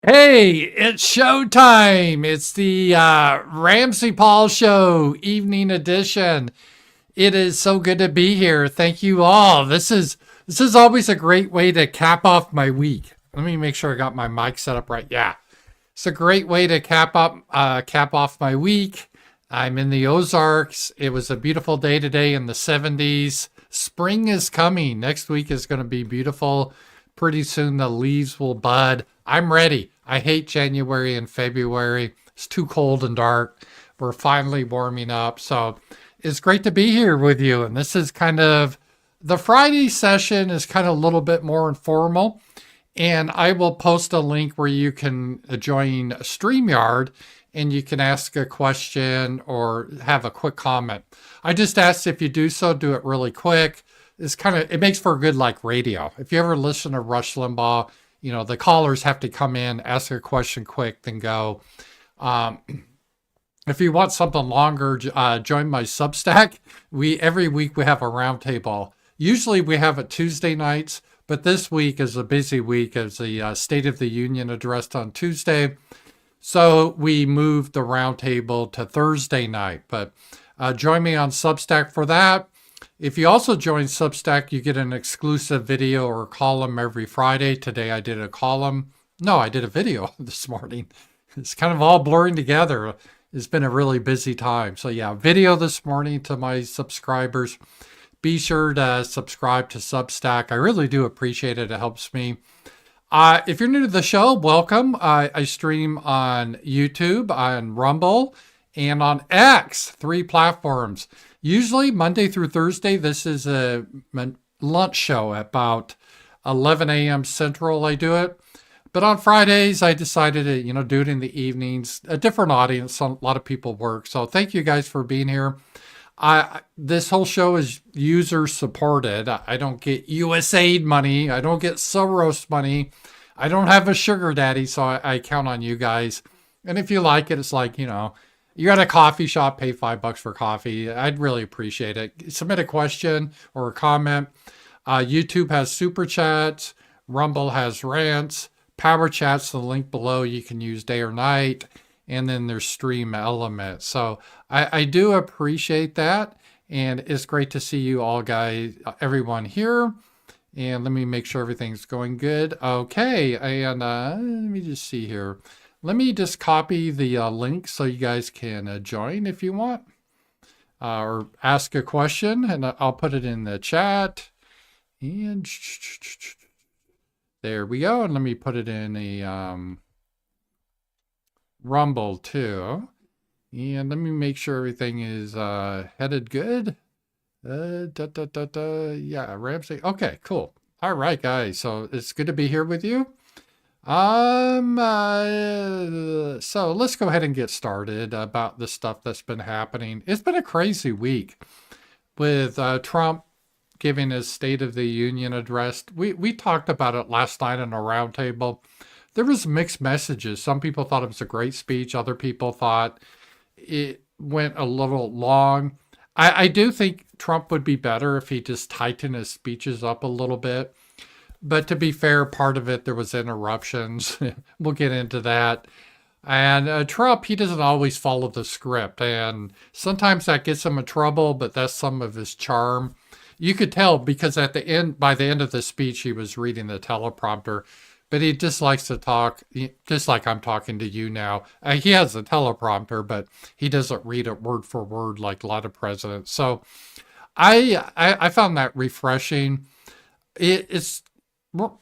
Hey, it's showtime. It's the RAMZPAUL show, evening edition. It is so good to be here. Thank you all. This is always a great way to cap off my week. Let me make sure I got my mic set up right. Yeah. It's a great way to cap off my week. I'm in the Ozarks. It was a beautiful day today in the 70s. Spring is coming. Next week is going to be beautiful. Pretty soon the leaves will bud. I'm ready. I hate January and February. It's too cold and dark. We're finally warming up. So it's great to be here with you. And this is kind of the Friday session is kind of a little bit more informal. And I will post a link where you can join StreamYard and you can ask a question or have a quick comment. I just ask if you do so, do it really quick. It makes for good like radio. If you ever listen to Rush Limbaugh, the callers have to come in, ask a question quick, then go. If you want something longer, join my Substack. Every week we have a roundtable. Usually we have it Tuesday nights, but this week is a busy week as the State of the Union addressed on Tuesday. So we moved the roundtable to Thursday night. But join me on Substack for that. If you also join Substack, you get an exclusive video or column every Friday. Today I did a column. No, I did a video this morning. It's kind of all blurring together. It's been a really busy time. So yeah, video this morning to my subscribers. Be sure to subscribe to Substack. I really do appreciate it. It helps me. If you're new to the show, welcome. I stream on YouTube, on Rumble, and on X, 3 platforms. Usually Monday through Thursday, this is a lunch show at about 11 a.m. Central. I do it. But on Fridays, I decided to, do it in the evenings. A different audience. A lot of people work. So thank you guys for being here. This whole show is user supported. I don't get USAID money. I don't get Soros money. I don't have a sugar daddy. So I count on you guys. And if you like it, it's like, you're at a coffee shop, pay $5 for coffee. I'd really appreciate it. Submit a question or a comment. YouTube has super chats. Rumble has rants. Powerchats, the link below, you can use day or night. And then there's stream elements. So I do appreciate that. And it's great to see you all guys, everyone here. And let me make sure everything's going good. Okay. And let me just see here. Let me just copy the link so you guys can join if you want or ask a question, and I'll put it in the chat. And there we go. And let me put it in a Rumble too. And let me make sure everything is headed good. Yeah, Ramsey. Okay, cool. All right, guys. So it's good to be here with you. So let's go ahead and get started about the stuff that's been happening. It's been a crazy week with Trump giving his State of the Union address. We talked about it last night in a roundtable. There was mixed messages. Some people thought it was a great speech. Other people thought it went a little long. I do think Trump would be better if he just tightened his speeches up a little bit. But to be fair, part of it, there was interruptions. We'll get into that. And Trump, he doesn't always follow the script. And sometimes that gets him in trouble, but that's some of his charm. You could tell because by the end of the speech, he was reading the teleprompter. But he just likes to talk, just like I'm talking to you now. He has a teleprompter, but he doesn't read it word for word like a lot of presidents. So I found that refreshing. It's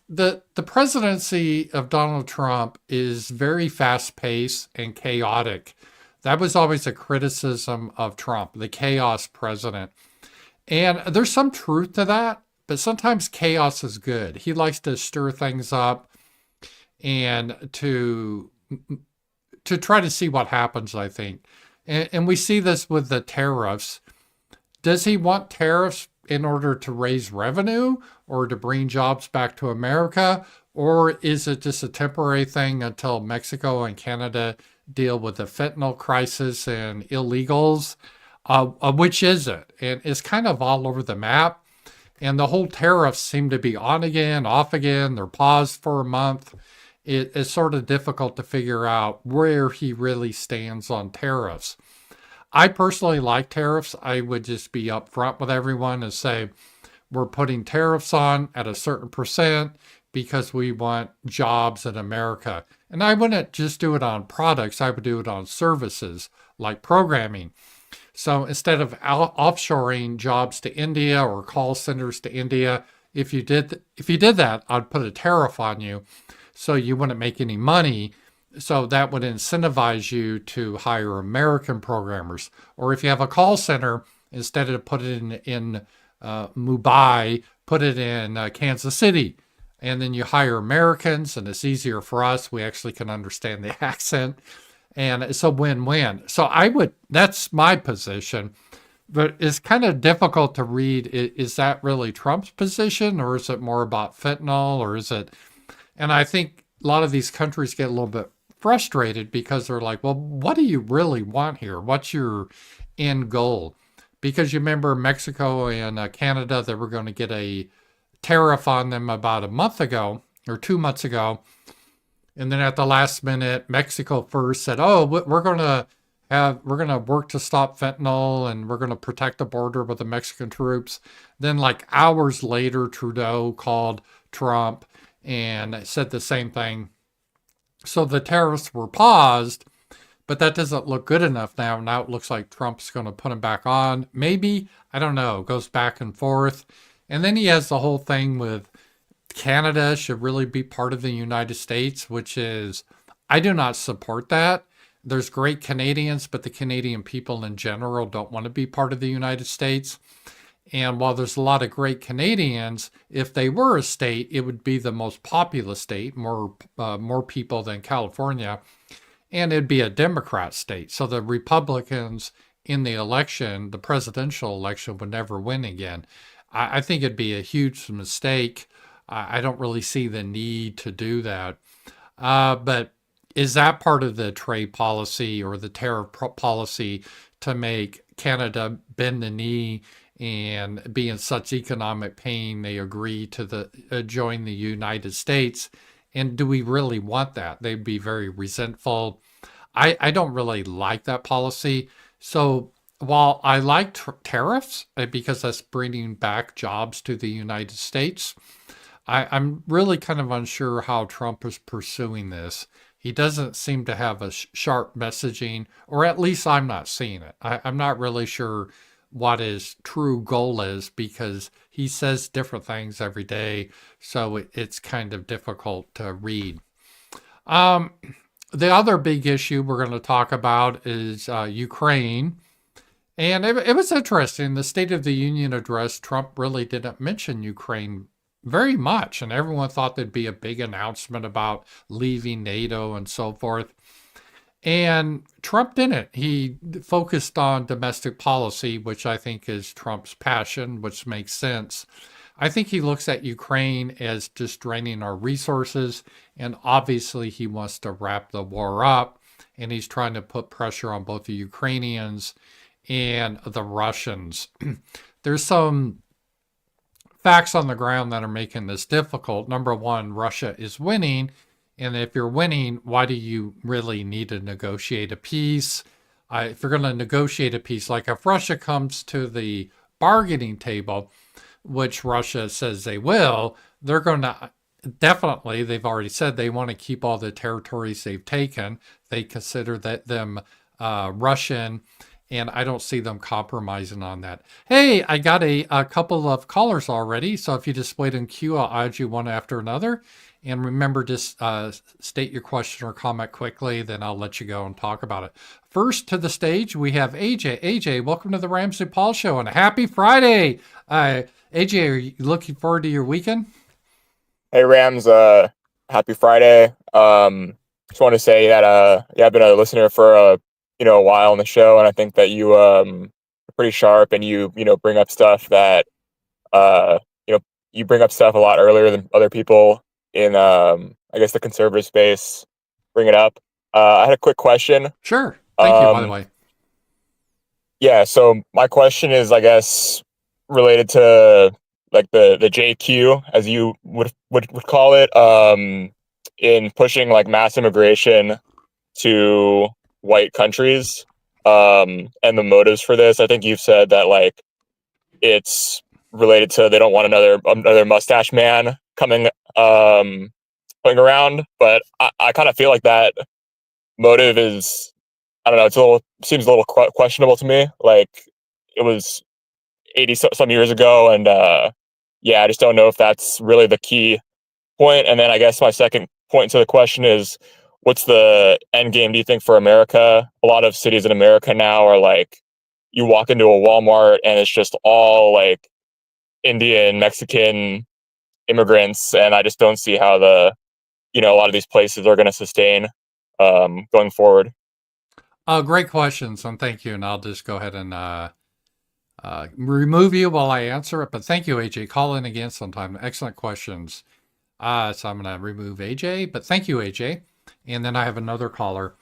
the presidency of Donald Trump is very fast-paced and chaotic. That was always a criticism of Trump, the chaos president. And there's some truth to that, but sometimes chaos is good. He likes to stir things up and to try to see what happens, I think. And we see this with the tariffs. Does he want tariffs in order to raise revenue or to bring jobs back to America? Or is it just a temporary thing until Mexico and Canada deal with the fentanyl crisis and illegals? Which is it? And it's kind of all over the map. And the whole tariffs seem to be on again, off again. They're paused for a month. it's sort of difficult to figure out where he really stands on tariffs. I personally like tariffs. I would just be upfront with everyone and say, we're putting tariffs on at a certain percent because we want jobs in America. And I wouldn't just do it on products, I would do it on services like programming. So instead of offshoring jobs to India or call centers to India, if you did that, I'd put a tariff on you so you wouldn't make any money. So that would incentivize you to hire American programmers. Or if you have a call center, instead of put it in Mumbai, put it in Kansas City. And then you hire Americans, and it's easier for us. We actually can understand the accent. And it's a win-win. So that's my position. But it's kind of difficult to read. Is that really Trump's position, or is it more about fentanyl, or is it? And I think a lot of these countries get a little bit frustrated because they're like, well, what do you really want here? What's your end goal? Because you remember Mexico and Canada, they were going to get a tariff on them about a month ago or 2 months ago. And then at the last minute, Mexico first said, oh, we're going to work to stop fentanyl and we're going to protect the border with the Mexican troops. Then like hours later, Trudeau called Trump and said the same thing. So the tariffs were paused, but that doesn't look good enough now. Now it looks like Trump's going to put them back on. Maybe, I don't know, it goes back and forth. And then he has the whole thing with Canada should really be part of the United States, which is, I do not support that. There's great Canadians, but the Canadian people in general don't want to be part of the United States. And while there's a lot of great Canadians, if they were a state, it would be the most populous state, more people than California, and it'd be a Democrat state. So the Republicans in the election, the presidential election, would never win again. I think it'd be a huge mistake. I don't really see the need to do that. But is that part of the trade policy or the tariff policy to make Canada bend the knee and be in such economic pain they agree to join the United States? And do we really want that? They'd be very resentful. I don't really like that policy. So while I like tariffs because that's bringing back jobs to the United States, I'm really kind of unsure how Trump is pursuing this. He doesn't seem to have a sharp messaging, or at least I'm not seeing it. I'm not really sure what his true goal is because he says different things every day, so it's kind of difficult to read. The other big issue we're going to talk about is Ukraine. And it was interesting. The State of the Union address, Trump really didn't mention Ukraine very much, and everyone thought there'd be a big announcement about leaving NATO and so forth. And Trump didn't. He focused on domestic policy, which I think is Trump's passion, which makes sense. I think he looks at Ukraine as just draining our resources, and obviously he wants to wrap the war up, and he's trying to put pressure on both the Ukrainians and the Russians. There's some facts on the ground that are making this difficult. Number one, Russia is winning. And if you're winning, why do you really need to negotiate a peace? If you're going to negotiate a peace, like if Russia comes to the bargaining table, which Russia says they will, they're going to definitely, they've already said they want to keep all the territories they've taken. They consider them Russian. And I don't see them compromising on that. Hey, I got a couple of callers already. So if you just wait in queue, I'll add you one after another. And remember, just state your question or comment quickly, then I'll let you go and talk about it. First to the stage, we have AJ. AJ, welcome to the RAMZPAUL Show and happy Friday. AJ, are you looking forward to your weekend? Hey, Rams, happy Friday. Just want to say that I've been a listener for a while on the show, and I think that you are pretty sharp, and you bring up stuff that you bring up stuff a lot earlier than other people in I guess the conservative space bring it up. I had a quick question. Sure. Thank you, by the way. Yeah, so my question is, I guess, related to like the JQ, as you would call it. in pushing like mass immigration to white countries, and the motives for this. I think you've said that like it's related to they don't want another mustache man coming coming around, but I kind of feel like that motive is, I don't know, seems a little questionable to me. Like it was 80 some years ago, and yeah, I just don't know if that's really the key point. And then I guess my second point to the question is, what's the end game, do you think, for America? A lot of cities in America now are like, you walk into a Walmart and it's just all like Indian, Mexican immigrants, and I just don't see how a lot of these places are going to sustain going forward. Great questions, and thank you. And I'll just go ahead and remove you while I answer it. But thank you, AJ. Call in again sometime. Excellent questions. So I'm going to remove AJ, but thank you, AJ. And then I have another caller.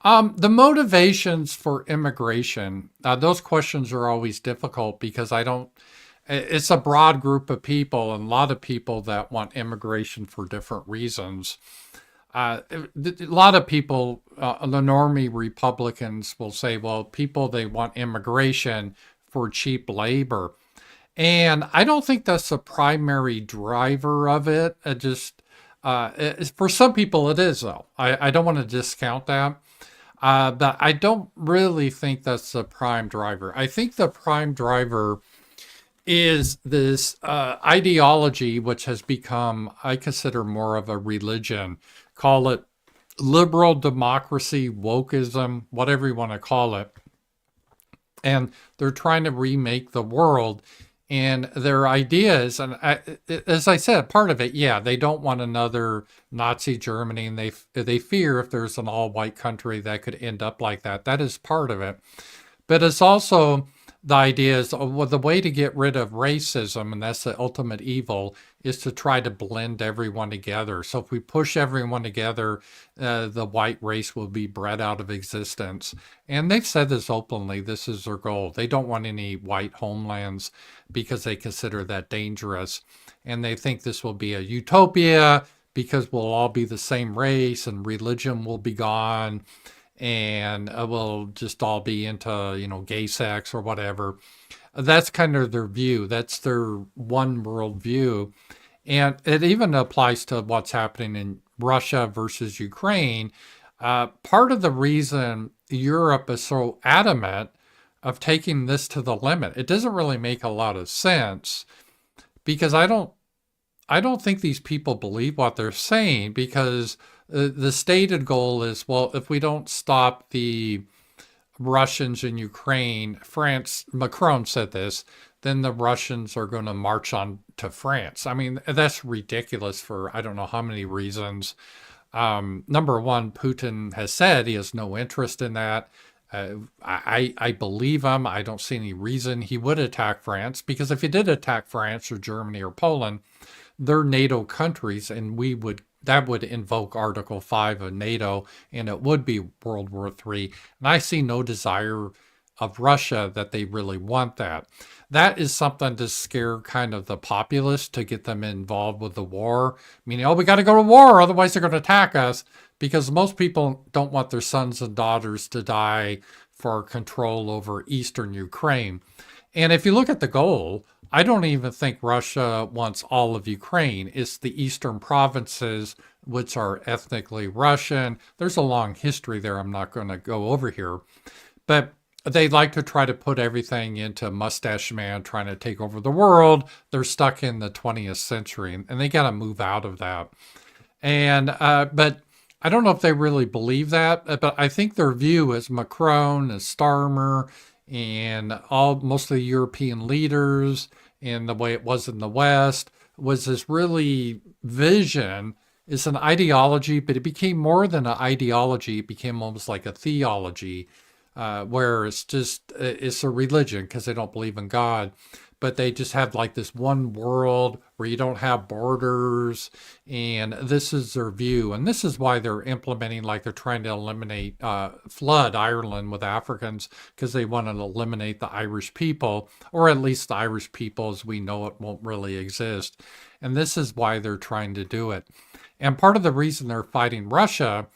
The motivations for immigration, those questions are always difficult because it's a broad group of people and a lot of people that want immigration for different reasons. A lot of people, the normie Republicans will say, well, they want immigration for cheap labor. And I don't think that's the primary driver of it. For some people it is, though. I don't want to discount that. But I don't really think that's the prime driver. I think the prime driver is this ideology, which has become, I consider, more of a religion. Call it liberal democracy, wokeism, whatever you want to call it. And they're trying to remake the world. And their ideas, and as I said, part of it, yeah, they don't want another Nazi Germany, and they fear if there's an all-white country that could end up like that. That is part of it. But it's also the idea is, well, the way to get rid of racism, and that's the ultimate evil, is to try to blend everyone together. So if we push everyone together, the white race will be bred out of existence. And they've said this openly, this is their goal. They don't want any white homelands because they consider that dangerous. And they think this will be a utopia because we'll all be the same race and religion will be gone, and we'll just all be into, gay sex or whatever. That's kind of their view. That's their one world view. And it even applies to what's happening in Russia versus Ukraine. Part of the reason Europe is so adamant of taking this to the limit, it doesn't really make a lot of sense, because I don't think these people believe what they're saying, because the stated goal is, well, if we don't stop the Russians in Ukraine, Macron said this, then the Russians are going to march on to France. I mean, that's ridiculous for I don't know how many reasons. Number one, Putin has said he has no interest in that. I believe him. I don't see any reason he would attack France, because if he did attack France or Germany or Poland, they're NATO countries, and that would invoke Article 5 of NATO, and it would be World War III. And I see no desire of Russia that they really want that. That is something to scare kind of the populace, to get them involved with the war. Meaning, we got to go to war, otherwise they're going to attack us, because most people don't want their sons and daughters to die for control over eastern Ukraine. And if you look at the goal, I don't even think Russia wants all of Ukraine. It's the eastern provinces, which are ethnically Russian. There's a long history there I'm not going to go over here. But they like to try to put everything into Mustache Man trying to take over the world. They're stuck in the 20th century, and they got to move out of that. And but I don't know if they really believe that, but I think their view is Macron and Starmer and most of the European leaders, and the way it was in the West, was this really vision. It's an ideology, but it became more than an ideology. It became almost like a theology, where it's a religion because they don't believe in God. but they just have like this one world where you don't have borders, and this is their view. And this is why they're implementing, like they're trying to eliminate, flood Ireland with Africans, because they want to eliminate the Irish people, or at least the Irish people as we know it won't really exist. And this is why they're trying to do it. And part of the reason they're fighting Russia,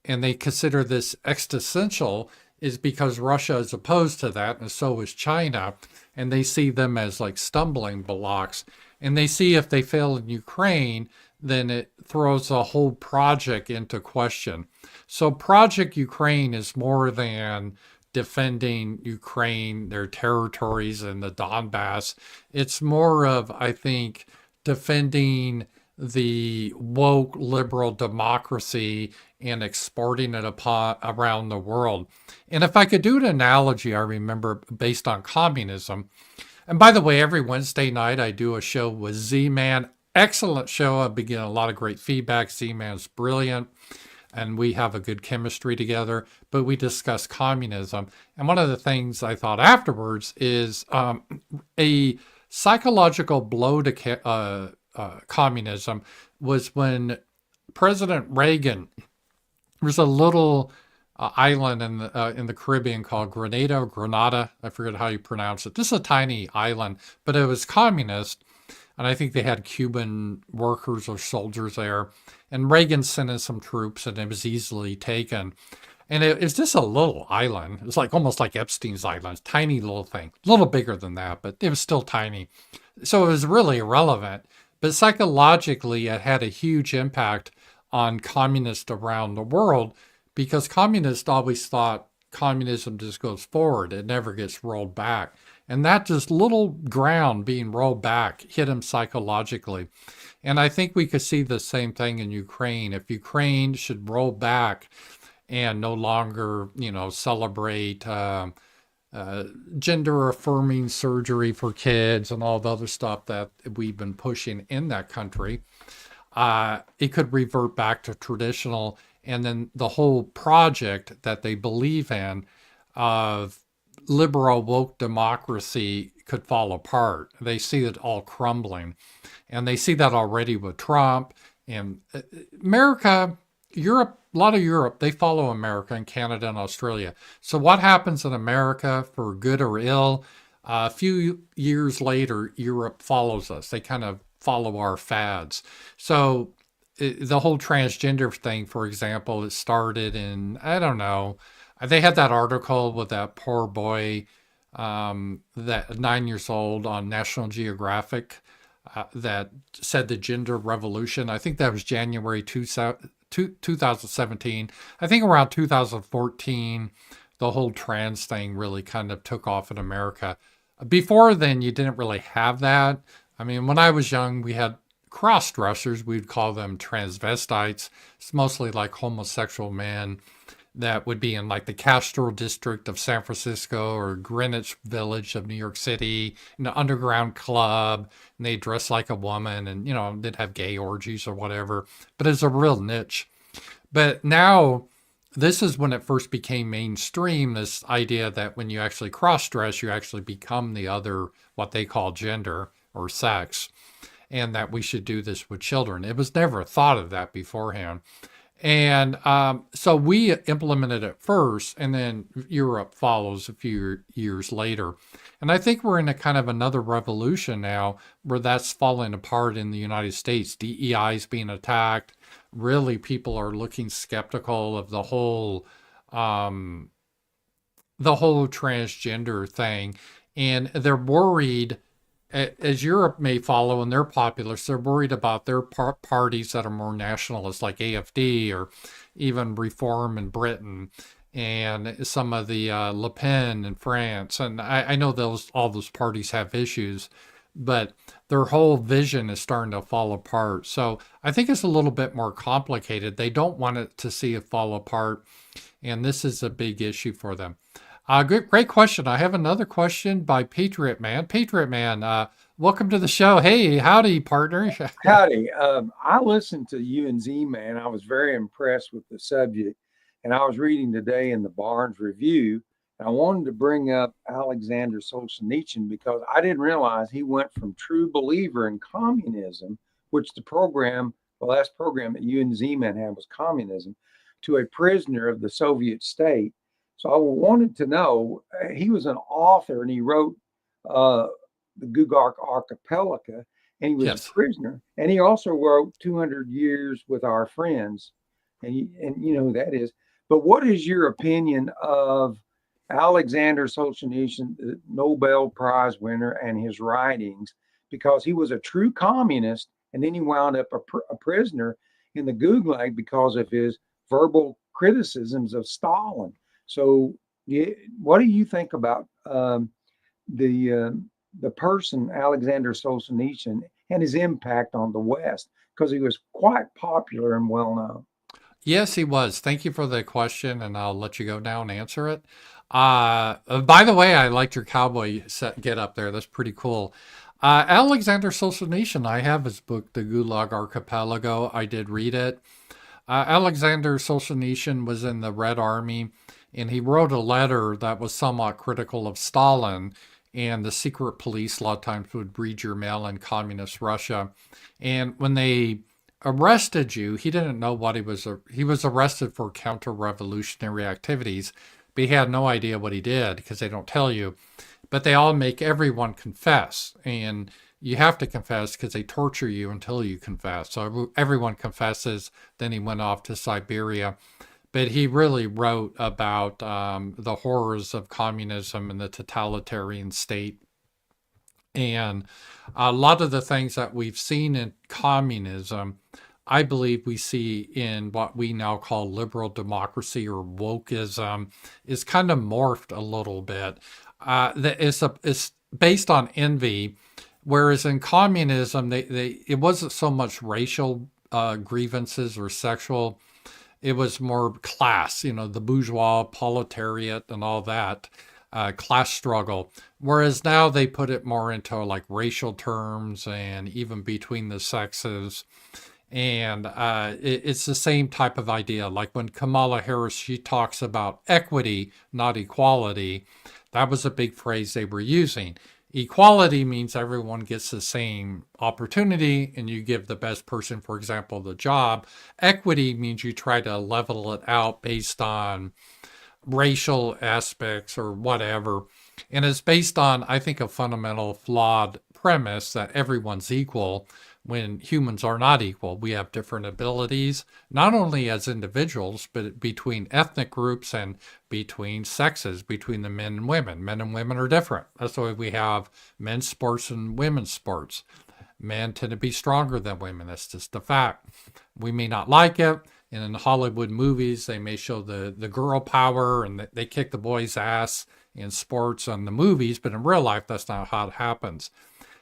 and they consider this existential, is because Russia is opposed to that, and so is China, and they see them as like stumbling blocks. And they see if they fail in Ukraine, then it throws the whole project into question. So Project Ukraine is more than defending Ukraine, their territories in the Donbass. It's more of, I think, defending the woke liberal democracy and exporting it upon around the world. And if I could do an analogy, I remember based on communism. And by the way, every Wednesday night I do a show with Z-Man. Excellent show. I've been getting a lot of great feedback. Z-Man's brilliant, and we have a good chemistry together. But we discuss communism. And one of the things I thought afterwards is a psychological blow to communism was when President Reagan, there's a little island in the Caribbean called Grenada or Grenada. I forget how you pronounce it. This is a tiny island, but it was communist. And I think they had Cuban workers or soldiers there. And Reagan sent in some troops, and it was easily taken. And it's just a little island. It's like almost like Epstein's Island, tiny little thing, a little bigger than that, but it was still tiny. So it was really irrelevant. But psychologically, it had a huge impact on communists around the world, because communists always thought communism just goes forward. It never gets rolled back. And that just little ground being rolled back hit them psychologically. And I think we could see the same thing in Ukraine. If Ukraine should roll back and no longer, celebrate gender affirming surgery for kids and all the other stuff that we've been pushing in that country, it could revert back to traditional. And then the whole project that they believe in of liberal woke democracy could fall apart. They see it all crumbling. And they see that already with Trump and America. Europe, a lot of Europe, they follow America and Canada and Australia. So what happens in America, for good or ill, a few years later, Europe follows us. They kind of follow our fads. So the whole transgender thing, for example, it started in, I don't know, they had that article with that poor boy, that 9 years old, on National Geographic, that said the gender revolution. I think that was January 2017. I think around 2014, the whole trans thing really kind of took off in America. Before then, you didn't really have that. I mean, when I was young, we had cross-dressers. We'd call them transvestites. It's mostly like homosexual men that would be in like the Castro district of San Francisco or Greenwich Village of New York City, in an underground club, and they dress like a woman, and they'd have gay orgies or whatever. But it's a real niche. But now, this is when it first became mainstream, this idea that when you actually cross-dress, you actually become the other, what they call gender or sex, and that we should do this with children. It was never thought of that beforehand. And so we implemented it first, and then Europe follows a few years later. And I think we're in a kind of another revolution now where that's falling apart in the United States. DEI is being attacked. Really, people are looking skeptical of the whole transgender thing. And they're worried, as Europe may follow and they're populist, they're worried about their parties that are more nationalist, like AFD or even Reform in Britain, and some of the Le Pen in France. And I know all those parties have issues, but their whole vision is starting to fall apart. So I think it's a little bit more complicated. They don't want it to see it fall apart, and this is a big issue for them. Great question. I have another question by Patriot Man. Patriot Man, welcome to the show. Hey, howdy, partner. Howdy. I listened to you and Z-Man. I was very impressed with the subject. And I was reading today in the Barnes Review, And I wanted to bring up Alexander Solzhenitsyn because I didn't realize he went from true believer in communism, which the last program that you and Z-Man had was communism, to a prisoner of the Soviet state. So I wanted to know, he was an author and he wrote uh, the Gugark Archipelago, and he was a Yes. prisoner. And he also wrote 200 Years with Our Friends. And you know who that is. But what is your opinion of Alexander Solzhenitsyn, the Nobel Prize winner, and his writings? Because he was a true communist, and then he wound up a prisoner in the Gulag because of his verbal criticisms of Stalin. So, what do you think about the the person Alexander Solzhenitsyn and his impact on the West? Because he was quite popular and well known. Yes, he was. Thank you for the question, and I'll let you go now and answer it. By the way, I liked your cowboy set get up there. That's pretty cool. Alexander Solzhenitsyn, I have his book, The Gulag Archipelago. I did read it. Alexander Solzhenitsyn was in the Red Army, and he wrote a letter that was somewhat critical of Stalin. And the secret police a lot of times would read your mail in communist Russia. And when they arrested you, he didn't know what he was arrested for counter-revolutionary activities, but he had no idea what he did because they don't tell you. But they all make everyone confess, and you have to confess because they torture you until you confess. So everyone confesses. Then he went off to Siberia. But he really wrote about the horrors of communism and the totalitarian state. And a lot of the things that we've seen in communism, I believe we see in what we now call liberal democracy or wokeism, is kind of morphed a little bit. It's based on envy, whereas in communism, it wasn't so much racial grievances or sexual. It was more class, the bourgeois, proletariat, and all that. Class struggle. Whereas now they put it more into like racial terms and even between the sexes. And it's the same type of idea. Like when Kamala Harris, she talks about equity, not equality. That was a big phrase they were using. Equality means everyone gets the same opportunity and you give the best person, for example, the job. Equity means you try to level it out based on racial aspects or whatever. And it's based on, I think, a fundamental flawed premise that everyone's equal when humans are not equal. We have different abilities, not only as individuals, but between ethnic groups and between sexes, between the men and women. Men and women are different. That's why we have men's sports and women's sports. Men tend to be stronger than women. That's just a fact. We may not like it. And in Hollywood movies, they may show the girl power and they kick the boy's ass in sports on the movies, but in real life, that's not how it happens.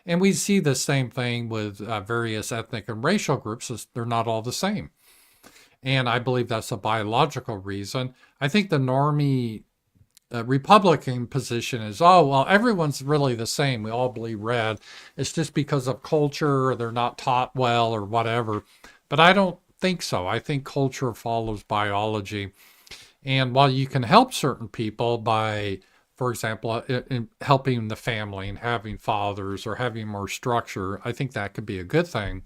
And we see the same thing with various ethnic and racial groups. They're not all the same. And I believe that's a biological reason. I think the normie Republican position is, oh, well, everyone's really the same. We all believe red. It's just because of culture, or they're not taught well, or whatever. But I don't think so. I think culture follows biology. And while you can help certain people by, for example, in helping the family and having fathers or having more structure, I think that could be a good thing.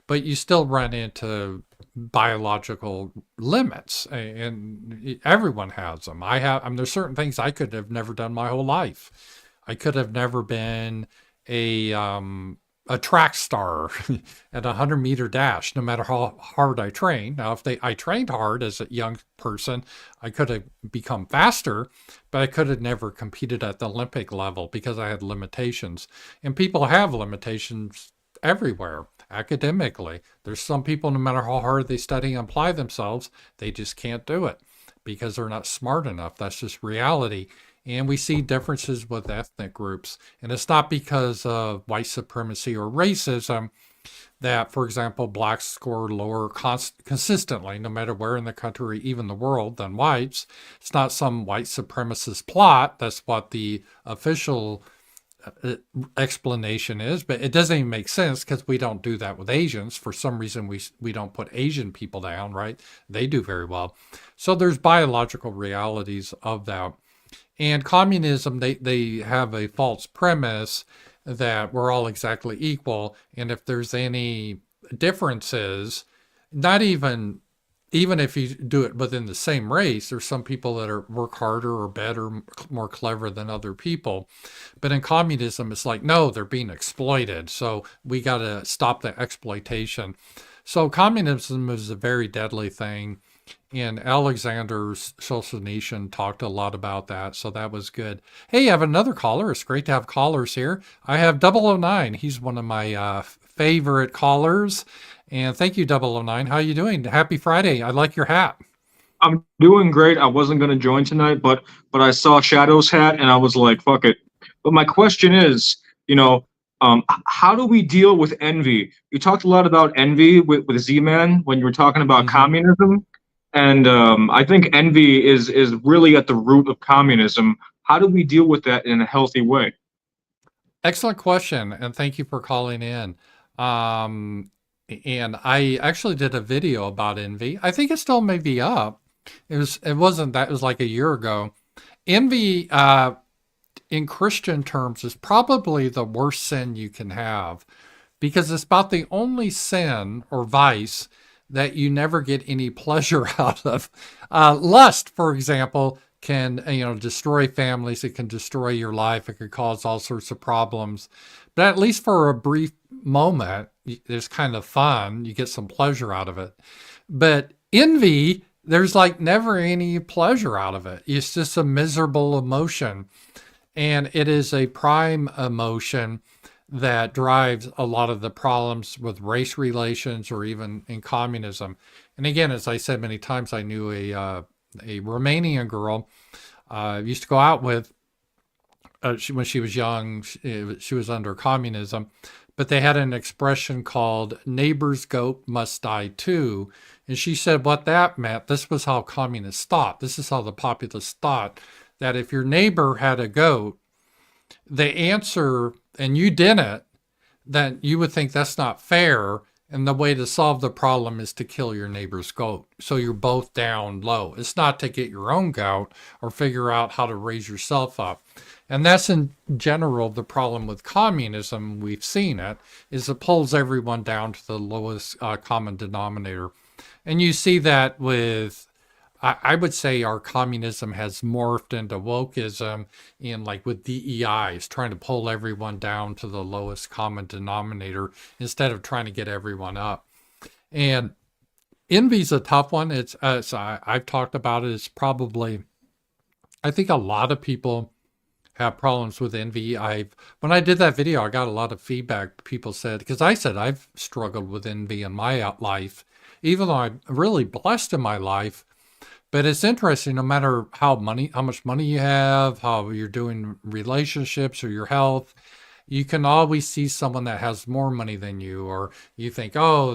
But you still run into biological limits, and everyone has them. There's certain things I could have never done my whole life. I could have never been a track star at a 100-meter dash, no matter how hard I trained. Now, if I trained hard as a young person, I could have become faster, but I could have never competed at the Olympic level because I had limitations. And people have limitations everywhere, academically. There's some people, no matter how hard they study and apply themselves, they just can't do it because they're not smart enough. That's just reality. And we see differences with ethnic groups. And it's not because of white supremacy or racism that, for example, blacks score lower consistently, no matter where in the country, even the world, than whites. It's not some white supremacist plot. That's what the official explanation is, but it doesn't even make sense because we don't do that with Asians. For some reason, we don't put Asian people down, right? They do very well. So there's biological realities of that. And communism, they have a false premise that we're all exactly equal. And if there's any differences, not even if you do it within the same race, there's some people that are work harder or better, more clever than other people. But in communism, it's like, no, they're being exploited. So we got to stop the exploitation. So communism is a very deadly thing. And Alexander Solzhenitsyn talked a lot about that. So that was good. Hey, I have another caller. It's great to have callers here. I have 009. He's one of my favorite callers. And thank you, 009. How you doing? Happy Friday. I like your hat. I'm doing great. I wasn't going to join tonight, but I saw Shadow's hat and I was like, fuck it. But my question is, how do we deal with envy? You talked a lot about envy with Z-Man when you were talking about communism, and I think envy is really at the root of communism. How do we deal with that in a healthy way? Excellent question, and thank you for calling in. And I actually did a video about envy. I think it still may be up. It wasn't that. It was like a year ago. Envy, in Christian terms, is probably the worst sin you can have, because it's about the only sin or vice that you never get any pleasure out of. Lust, for example, can destroy families. It can destroy your life. It could cause all sorts of problems. But at least for a brief moment, it's kind of fun. You get some pleasure out of it. But envy, there's like never any pleasure out of it. It's just a miserable emotion. And it is a prime emotion that drives a lot of the problems with race relations or even in communism. And again, as I said many times, I knew a Romanian girl used to go out with when she was young. She was under communism, but they had an expression called "neighbor's goat must die too." And she said what that meant. This was how communists thought. This is how the populace thought, that if your neighbor had a goat, the answer, and you didn't, then you would think that's not fair. And the way to solve the problem is to kill your neighbor's goat. So you're both down low. It's not to get your own goat or figure out how to raise yourself up. And that's in general the problem with communism. We've seen it, is it pulls everyone down to the lowest common denominator. And you see that with, I would say our communism has morphed into wokeism, in like with DEI, is trying to pull everyone down to the lowest common denominator instead of trying to get everyone up. And envy's a tough one. I've talked about it. It's probably, I think a lot of people have problems with envy. When I did that video, I got a lot of feedback. People said, because I said I've struggled with envy in my life, even though I'm really blessed in my life. But it's interesting, no matter how much money you have, how you're doing relationships or your health, you can always see someone that has more money than you, or you think, oh,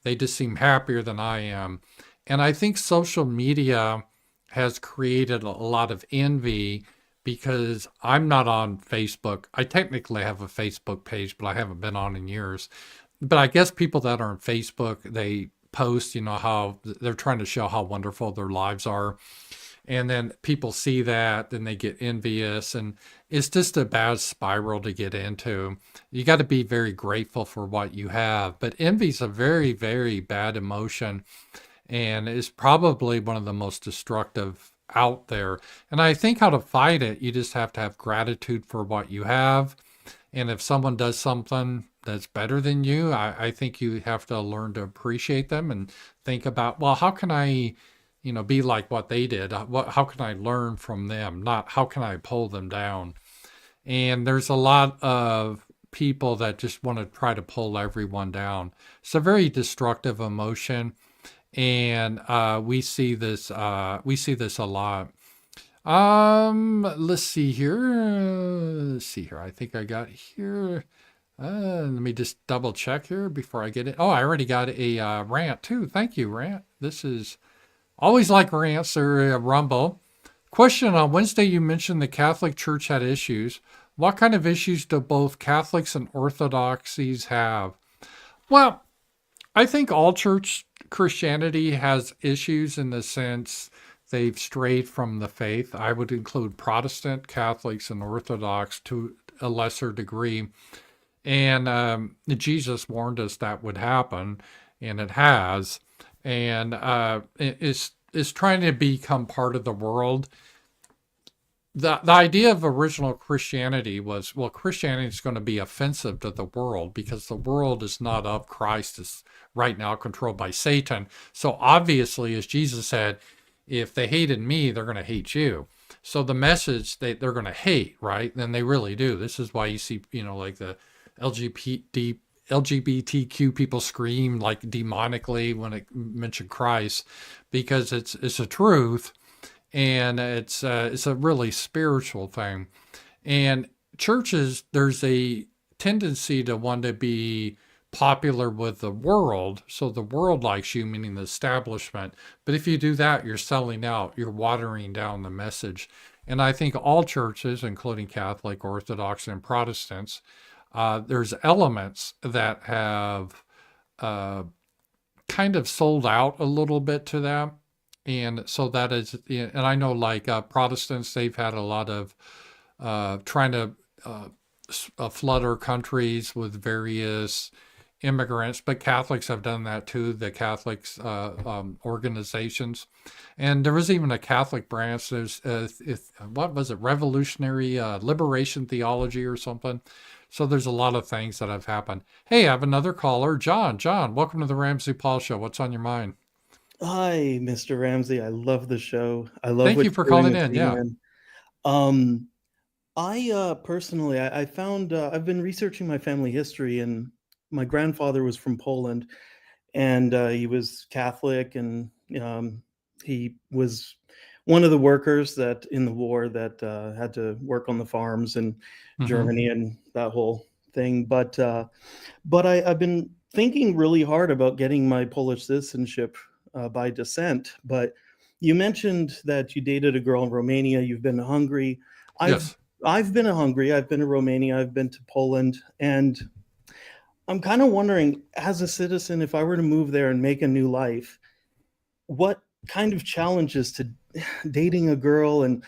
they just seem happier than I am. And I think social media has created a lot of envy, because I'm not on Facebook. I technically have a Facebook page, but I haven't been on in years. But I guess people that are on Facebook, they post, how they're trying to show how wonderful their lives are. And then people see that, then they get envious, and it's just a bad spiral to get into. You got to be very grateful for what you have. But envy is a very, very bad emotion, and is probably one of the most destructive out there. And I think how to fight it, you just have to have gratitude for what you have. And if someone does something that's better than you, I think you have to learn to appreciate them and think about, well, how can I, be like what they did? How can I learn from them? Not how can I pull them down? And there's a lot of people that just want to try to pull everyone down. It's a very destructive emotion. And we see this a lot. Let's see here. I think I got here. Let me just double check here before I get it. Oh, I already got a rant too. Thank you, rant. This is always like rants or Rumble. Question: on Wednesday, you mentioned the Catholic Church had issues. What kind of issues do both Catholics and Orthodoxies have? Well, I think all church Christianity has issues in the sense they've strayed from the faith. I would include Protestant, Catholics, and Orthodox to a lesser degree. And Jesus warned us that would happen, and it has. And it's trying to become part of the world. The idea of original Christianity was, well, Christianity is going to be offensive to the world because the world is not of Christ. It's right now controlled by Satan. So obviously, as Jesus said, if they hated me, they're going to hate you. So the message they're going to hate, right? And they really do. This is why you see, like the LGBTQ people scream like demonically when it mentioned Christ, because it's a truth. And it's a really spiritual thing. And churches, there's a tendency to want to be popular with the world. So the world likes you, meaning the establishment. But if you do that, you're selling out, you're watering down the message. And I think all churches, including Catholic, Orthodox, and Protestants, there's elements that have kind of sold out a little bit to them. And so that is, and I know like Protestants, they've had a lot of trying to flood our countries with various immigrants, but Catholics have done that too, the Catholics organizations. And there was even a Catholic branch, there's, what was it, Revolutionary Liberation Theology or something. So there's a lot of things that have happened. Hey, I have another caller, John. John, welcome to the Ramsey Paul Show. What's on your mind? Hi, Mr. Ramsey. I love the show. I love Thank what you for you're doing calling with in. Yeah. CNN. I personally, I found I've been researching my family history, and my grandfather was from Poland, and he was Catholic, and he was one of the workers that in the war that had to work on the farms in Germany and that whole thing. But I've been thinking really hard about getting my Polish citizenship by descent. But you mentioned that you dated a girl in Romania. You've been to Hungary. Yes. I've been to Hungary. I've been to Romania. I've been to Poland. And I'm kind of wondering, as a citizen, if I were to move there and make a new life, what kind of challenges to dating a girl? And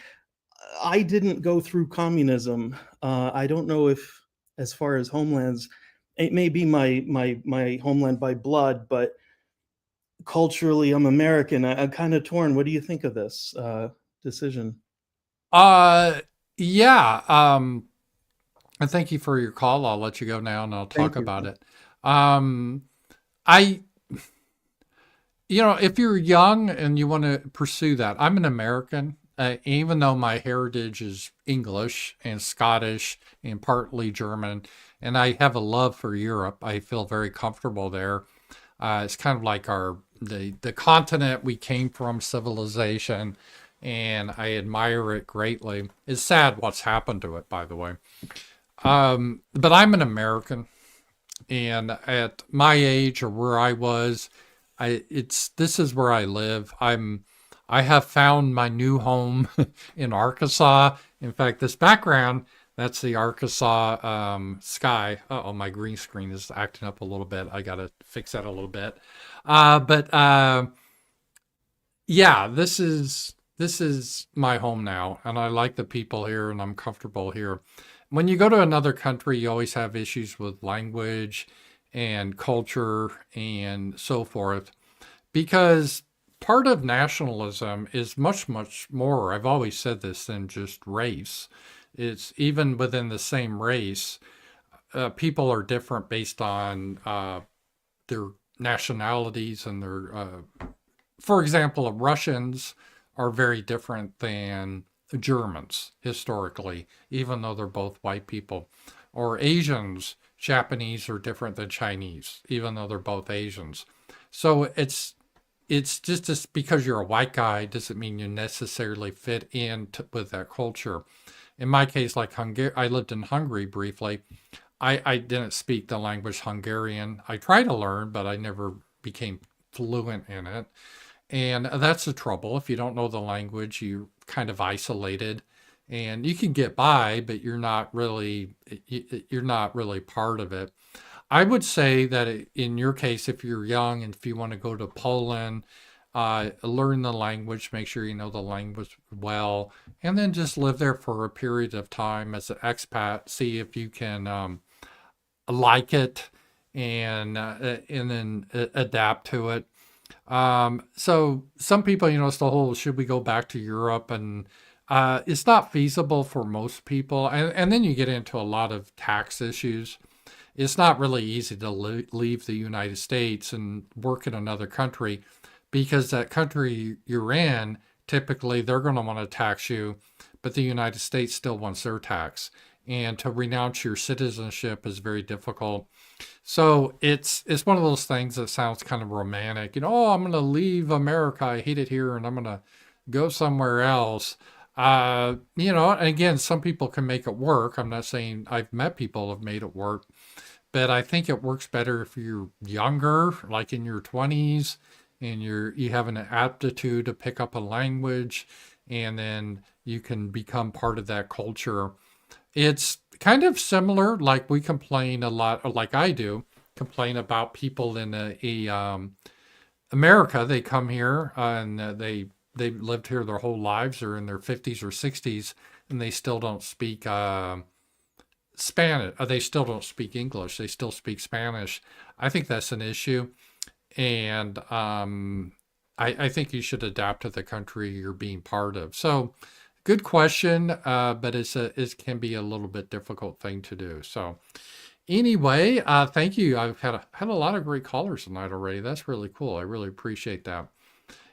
I didn't go through communism. I don't know if, as far as homelands, it may be my homeland by blood, but culturally, I'm American. I'm kind of torn. What do you think of this decision? Yeah. And thank you for your call. I'll let you go now and I'll talk about it. If you're young and you want to pursue that, I'm an American, even though my heritage is English and Scottish and partly German, and I have a love for Europe. I feel very comfortable there. It's kind of like the continent we came from, civilization, and I admire it greatly. It's sad what's happened to it, by the way. But I'm an American, and at my age or where I was, this is where I live. I have found my new home in Arkansas. In fact, this background, that's the Arkansas sky. Uh-oh, my green screen is acting up a little bit. I got to fix that a little bit. Yeah, this is my home now, and I like the people here, and I'm comfortable here. When you go to another country, you always have issues with language and culture and so forth, because part of nationalism is much, much more, I've always said this, than just race. It's even within the same race, people are different based on their nationalities and their, for example, Russians are very different than Germans historically, even though they're both white people. Or Asians, Japanese are different than Chinese, even though they're both Asians. So it's just because you're a white guy doesn't mean you necessarily fit in with that culture. In my case, like I lived in Hungary briefly. I didn't speak the language Hungarian. I tried to learn, but I never became fluent in it. And that's the trouble. If you don't know the language, you're kind of isolated, and you can get by, but you're not really part of it. I would say that in your case, if you're young and if you want to go to Poland, learn the language, make sure you know the language well, and then just live there for a period of time as an expat. See if you can like it, and then adapt to it. So some people, it's the whole, should we go back to Europe? And it's not feasible for most people. And then you get into a lot of tax issues. It's not really easy to leave the United States and work in another country, because that country you're in, typically they're going to want to tax you, but the United States still wants their tax. And to renounce your citizenship is very difficult. So it's one of those things that sounds kind of romantic. Oh, I'm going to leave America. I hate it here, and I'm going to go somewhere else. And again, some people can make it work. I'm not saying, I've met people who have made it work, but I think it works better if you're younger, like in your 20s, and you have an aptitude to pick up a language, and then you can become part of that culture. It's kind of similar, like we complain a lot, or like I do, complain about people in America. They come here and they've lived here their whole lives, or in their 50s or 60s, and they still don't speak Spanish. They still don't speak English. They still speak Spanish. I think that's an issue. And I think you should adapt to the country you're being part of. So good question, but it can be a little bit difficult thing to do. So anyway, thank you. I've had a lot of great callers tonight already. That's really cool. I really appreciate that.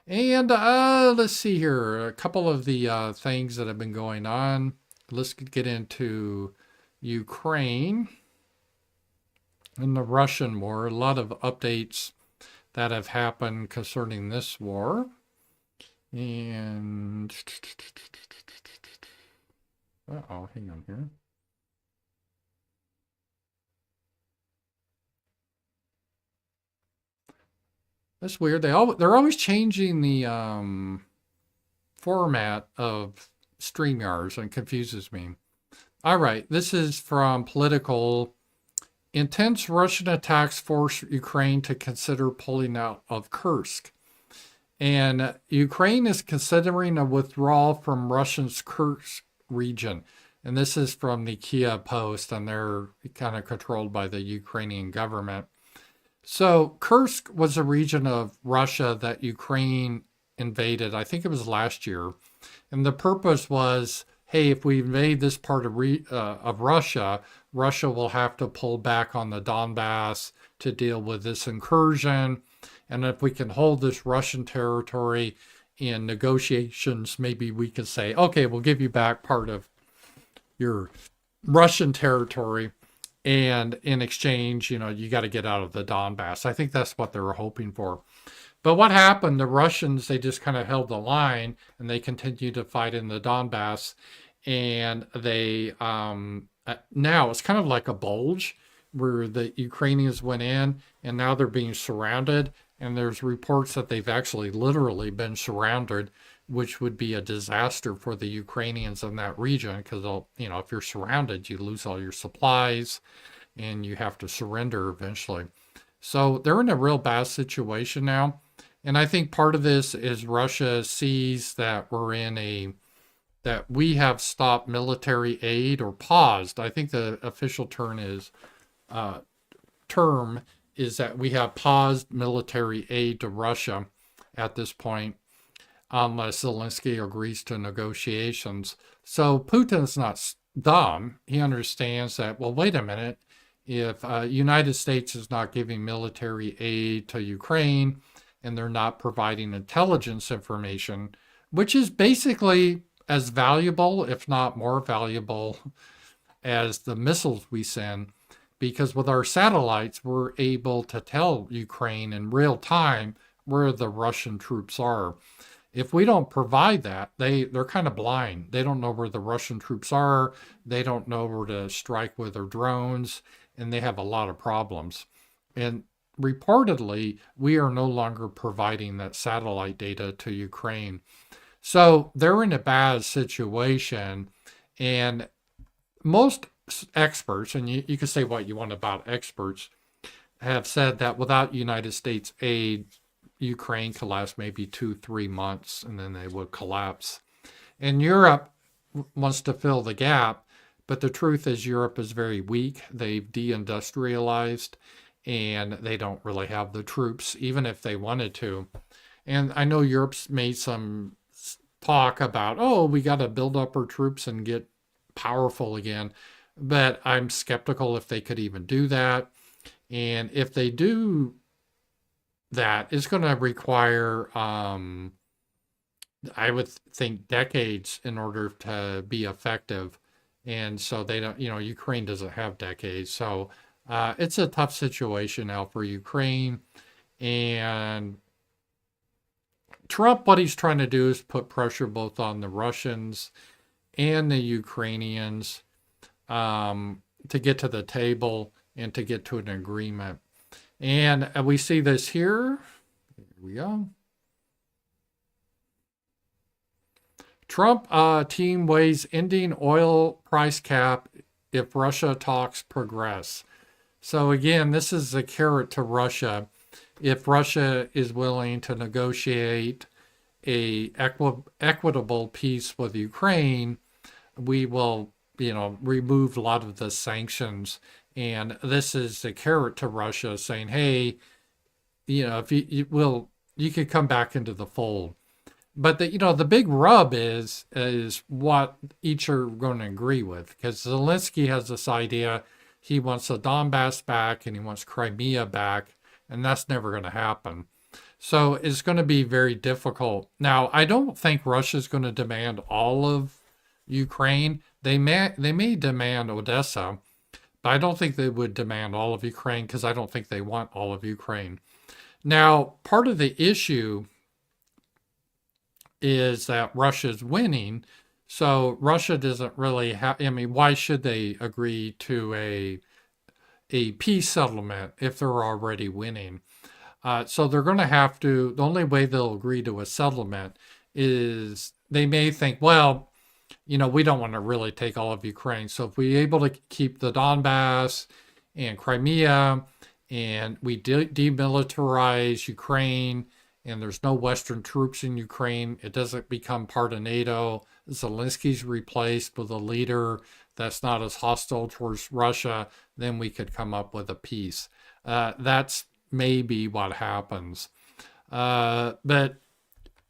And let's see here, a couple of the things that have been going on. Let's get into Ukraine and the Russian war. A lot of updates that have happened concerning this war. And hang on here. That's weird. They're always changing the format of StreamYards, and confuses me. All right, this is from Political. Intense Russian attacks force Ukraine to consider pulling out of Kursk. And Ukraine is considering a withdrawal from Russia's Kursk region. And this is from the Kiev Post, and they're kind of controlled by the Ukrainian government. So Kursk was a region of Russia that Ukraine invaded, I think it was last year. And the purpose was, hey, if we invade this part of Russia, Russia will have to pull back on the Donbass to deal with this incursion. And if we can hold this Russian territory in negotiations, maybe we could say, okay, we'll give you back part of your Russian territory. And in exchange, you got to get out of the Donbass. I think that's what they were hoping for. But what happened, the Russians, they just kind of held the line, and they continued to fight in the Donbass. And they, now it's kind of like a bulge where the Ukrainians went in, and now they're being surrounded. And there's reports that they've actually literally been surrounded, which would be a disaster for the Ukrainians in that region, because if you're surrounded, you lose all your supplies and you have to surrender eventually. So they're in a real bad situation now. And I think part of this is Russia sees that that we have stopped military aid, or paused. I think the official term is that we have paused military aid to Russia at this point, unless Zelensky agrees to negotiations. So Putin's not dumb. He understands that, well, wait a minute, if United States is not giving military aid to Ukraine, and they're not providing intelligence information, which is basically as valuable, if not more valuable, as the missiles we send, because with our satellites, we're able to tell Ukraine in real time where the Russian troops are. If we don't provide that, they're kind of blind. They don't know where the Russian troops are. They don't know where to strike with their drones, and they have a lot of problems. And reportedly, we are no longer providing that satellite data to Ukraine. So they're in a bad situation. And most experts, and you can say what you want about experts, have said that without United States aid, Ukraine could last maybe 2-3 months and then they would collapse. And Europe wants to fill the gap, but the truth is Europe is very weak. They've deindustrialized and they don't really have the troops, even if they wanted to. And I know Europe's made some talk about, oh, we got to build up our troops and get powerful again. But I'm skeptical if they could even do that. And if they do that, it's going to require, I would think, decades in order to be effective. And so they don't, Ukraine doesn't have decades. So it's a tough situation now for Ukraine. And Trump, what he's trying to do is put pressure both on the Russians and the Ukrainians to get to the table and to get to an agreement. And we see this here. Here we go. Trump team weighs ending oil price cap if Russia talks progress. So again, this is a carrot to Russia. If Russia is willing to negotiate a equitable peace with Ukraine, we will, remove a lot of the sanctions. And this is a carrot to Russia saying, hey, if you could come back into the fold. But the big rub is what each are going to agree with, because Zelensky has this idea he wants the Donbass back and he wants Crimea back, and that's never going to happen. So it's going to be very difficult. Now, I don't think Russia's going to demand all of Ukraine. They may demand Odessa, but I don't think they would demand all of Ukraine because I don't think they want all of Ukraine. Now, part of the issue is that Russia's winning. So Russia doesn't really have, why should they agree to a peace settlement if they're already winning? So they're going to have to, the only way they'll agree to a settlement is they may think, well, we don't want to really take all of Ukraine. So if we're able to keep the Donbass and Crimea and we demilitarize Ukraine and there's no Western troops in Ukraine, it doesn't become part of NATO, Zelensky's replaced with a leader that's not as hostile towards Russia, then we could come up with a peace. That's maybe what happens. But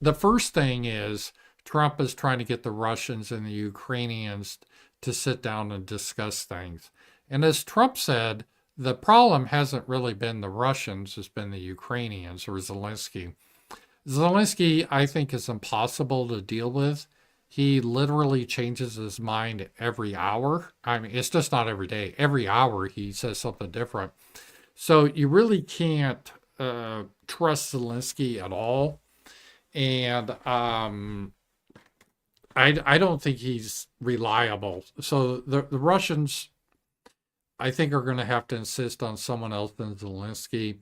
the first thing is Trump is trying to get the Russians and the Ukrainians to sit down and discuss things. And as Trump said, the problem hasn't really been the Russians, it's been the Ukrainians or Zelensky. Zelensky, I think, is impossible to deal with. He literally changes his mind every hour. It's just not every day. Every hour he says something different. So you really can't trust Zelensky at all. And I don't think he's reliable. So the Russians, I think, are going to have to insist on someone else than Zelensky.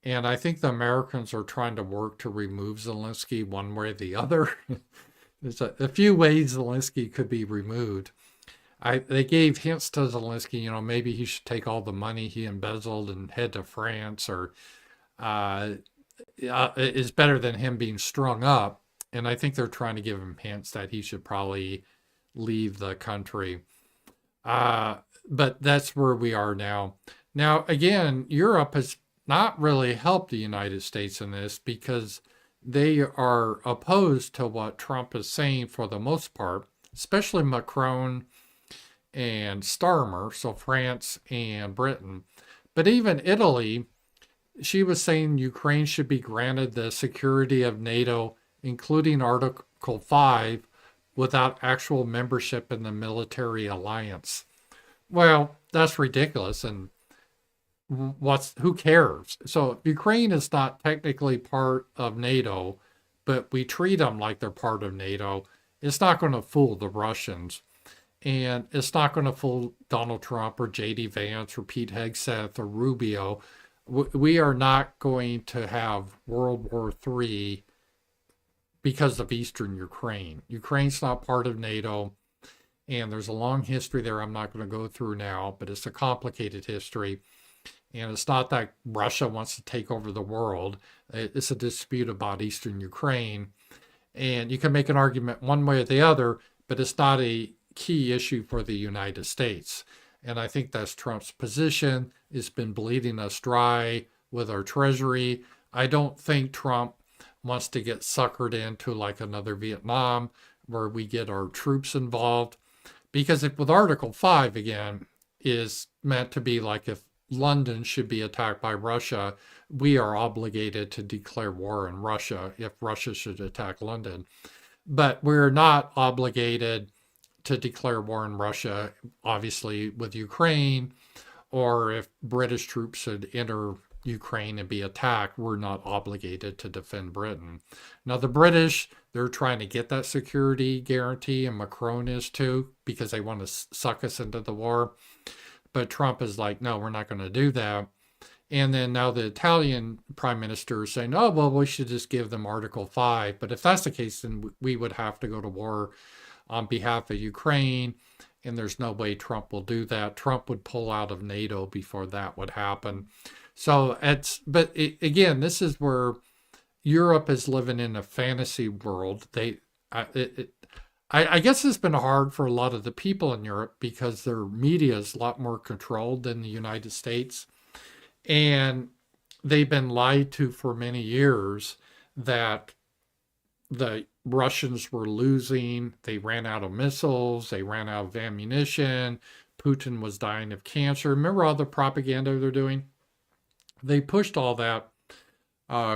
And I think the Americans are trying to work to remove Zelensky one way or the other. There's a few ways Zelensky could be removed. They gave hints to Zelensky, maybe he should take all the money he embezzled and head to France, or is better than him being strung up. And I think they're trying to give him hints that he should probably leave the country. But that's where we are now. Now, again, Europe has not really helped the United States in this because they are opposed to what Trump is saying for the most part, especially Macron and Starmer, so France and Britain. But even Italy, she was saying Ukraine should be granted the security of NATO, including Article 5, without actual membership in the military alliance. Well, that's ridiculous, and who cares? So Ukraine is not technically part of NATO, but we treat them like they're part of NATO. It's not going to fool the Russians, and it's not going to fool Donald Trump or J.D. Vance or Pete Hegseth or Rubio. We are not going to have World War III because of Eastern Ukraine. Ukraine's not part of NATO, and there's a long history there I'm not going to go through now, but it's a complicated history. And it's not that Russia wants to take over the world. It's a dispute about Eastern Ukraine. And you can make an argument one way or the other, but it's not a key issue for the United States. And I think that's Trump's position. It's been bleeding us dry with our treasury. I don't think Trump wants to get suckered into like another Vietnam where we get our troops involved. Because if with Article 5 again is meant to be like if London should be attacked by Russia, we are obligated to declare war on Russia if Russia should attack London. But we're not obligated to declare war on Russia, obviously, with Ukraine, or if British troops should enter Ukraine and be attacked, we're not obligated to defend Britain. Now, the British, they're trying to get that security guarantee, and Macron is too, because they want to suck us into the war. But Trump is like, no, we're not going to do that. And then now the Italian prime minister is saying, oh, well, we should just give them Article 5. But if that's the case, then we would have to go to war on behalf of Ukraine. And there's no way Trump will do that. Trump would pull out of NATO before that would happen. So again, this is where Europe is living in a fantasy world. I guess it's been hard for a lot of the people in Europe because their media is a lot more controlled than the United States. And they've been lied to for many years that the Russians were losing. They ran out of missiles. They ran out of ammunition. Putin was dying of cancer. Remember all the propaganda they're doing? They pushed all that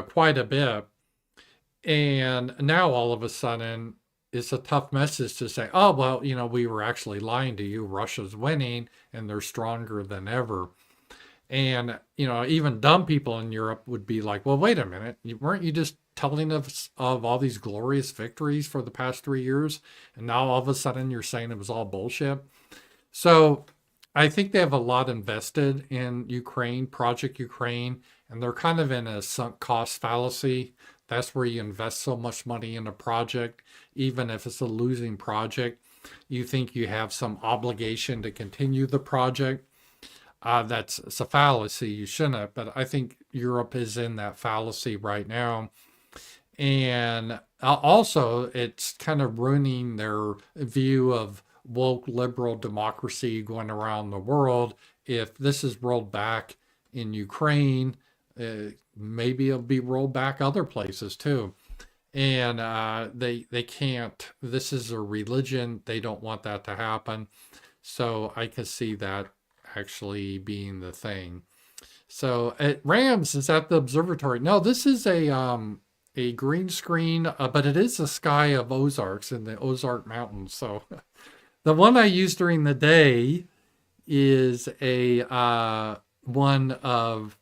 quite a bit. And now all of a sudden, it's a tough message to say, oh, well, we were actually lying to you. Russia's winning and they're stronger than ever. And, even dumb people in Europe would be like, well, wait a minute. Weren't you just telling us of all these glorious victories for the past 3 years? And now all of a sudden you're saying it was all bullshit. So I think they have a lot invested in Ukraine, Project Ukraine, and they're kind of in a sunk cost fallacy. That's where you invest so much money in a project, even if it's a losing project, you think you have some obligation to continue the project. It's a fallacy. You shouldn't. But I think Europe is in that fallacy right now. And also, it's kind of ruining their view of woke liberal democracy going around the world. If this is rolled back in Ukraine, maybe it'll be rolled back other places too. And they can't. This is a religion. They don't want that to happen. So I can see that actually being the thing. So at Rams is at the observatory. No, this is a green screen, but it is the sky of Ozarks in the Ozark Mountains. So the one I use during the day is a one of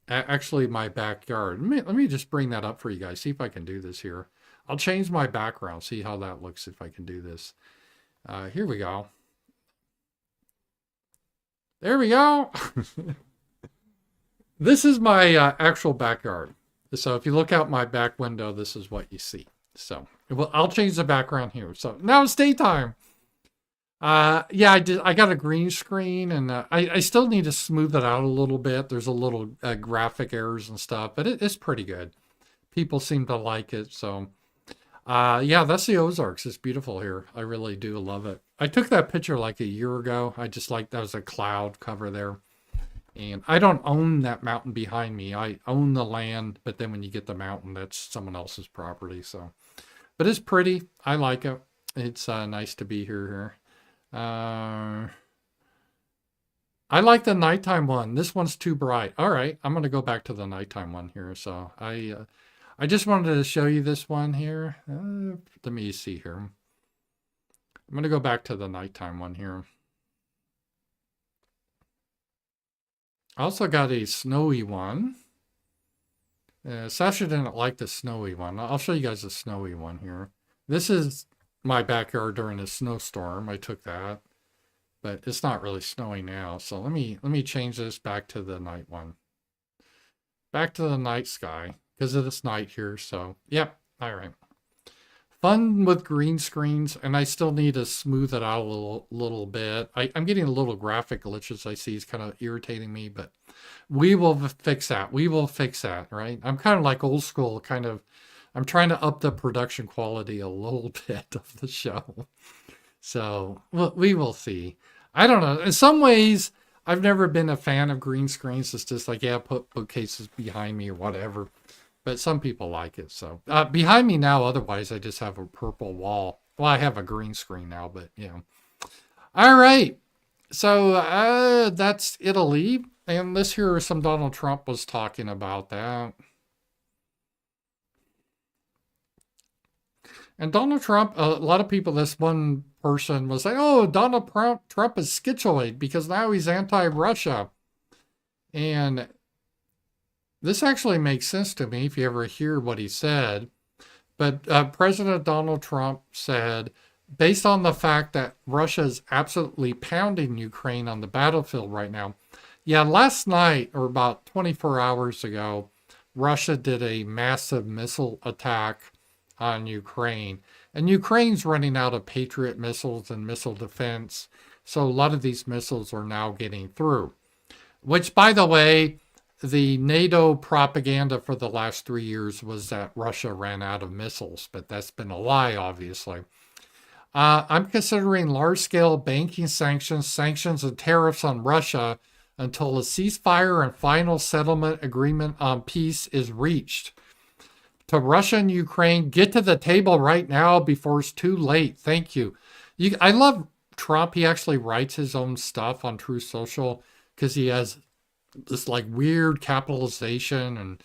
actually my backyard. Let me just bring that up for you guys. See if I can do this here. I'll change my background. See how that looks if I can do this. Here we go. There we go. This is my actual backyard. So if you look out my back window, this is what you see. So I'll change the background here. So now it's daytime. Yeah, I got a green screen, and I still need to smooth it out a little bit. There's a little graphic errors and stuff, but it's pretty good. People seem to like it. So yeah, that's the Ozarks. It's beautiful here. I really do love it. I took that picture like a year ago. I just like that was a cloud cover there. And I don't own that mountain behind me. I own the land, but then when you get the mountain, that's someone else's property. So, but it's pretty. I like it. It's nice to be here. I like the nighttime one. This one's too bright. All right, I'm going to go back to the nighttime one here. So I just wanted to show you this one here. Let me see here. I'm going to go back to the nighttime one here. I also got a snowy one. Sasha didn't like the snowy one. I'll show you guys the snowy one here. This is my backyard during a snowstorm. I took that, but it's not really snowing now. So let me change this back to the night one. Back to the night sky because it's night here. So yep. All right. fun with green screens, and I still need to smooth it out a little bit. I'm getting a little graphic glitches I see is kind of irritating me, but we will fix that. We will fix that, right? I'm kind of like old school, kind of. I'm trying to up the production quality a little bit of the show. So we will see. I don't know. In some ways, I've never been a fan of green screens. It's just like, yeah, put bookcases behind me or whatever. But some people like it. So behind me now, otherwise, I just have a purple wall. Well, I have a green screen now, but you know. All right. So that's Italy. And this here, some Donald Trump was talking about that. And Donald Trump, a lot of people, this one person was like, oh, Donald Trump is schizoid because now he's anti-Russia. And this actually makes sense to me if you ever hear what he said. But President Donald Trump said, based on the fact that Russia is absolutely pounding Ukraine on the battlefield right now. Yeah, last night, or about 24 hours ago, Russia did a massive missile attack on Ukraine. And Ukraine's running out of Patriot missiles and missile defense. So a lot of these missiles are now getting through. Which, by the way, the NATO propaganda for the last 3 years was that Russia ran out of missiles. But that's been a lie, obviously. I'm considering large-scale banking sanctions and tariffs on Russia until a ceasefire and final settlement agreement on peace is reached. To Russia and Ukraine, get to the table right now before it's too late. Thank you. I love Trump. He actually writes his own stuff on Truth Social because he has this like weird capitalization and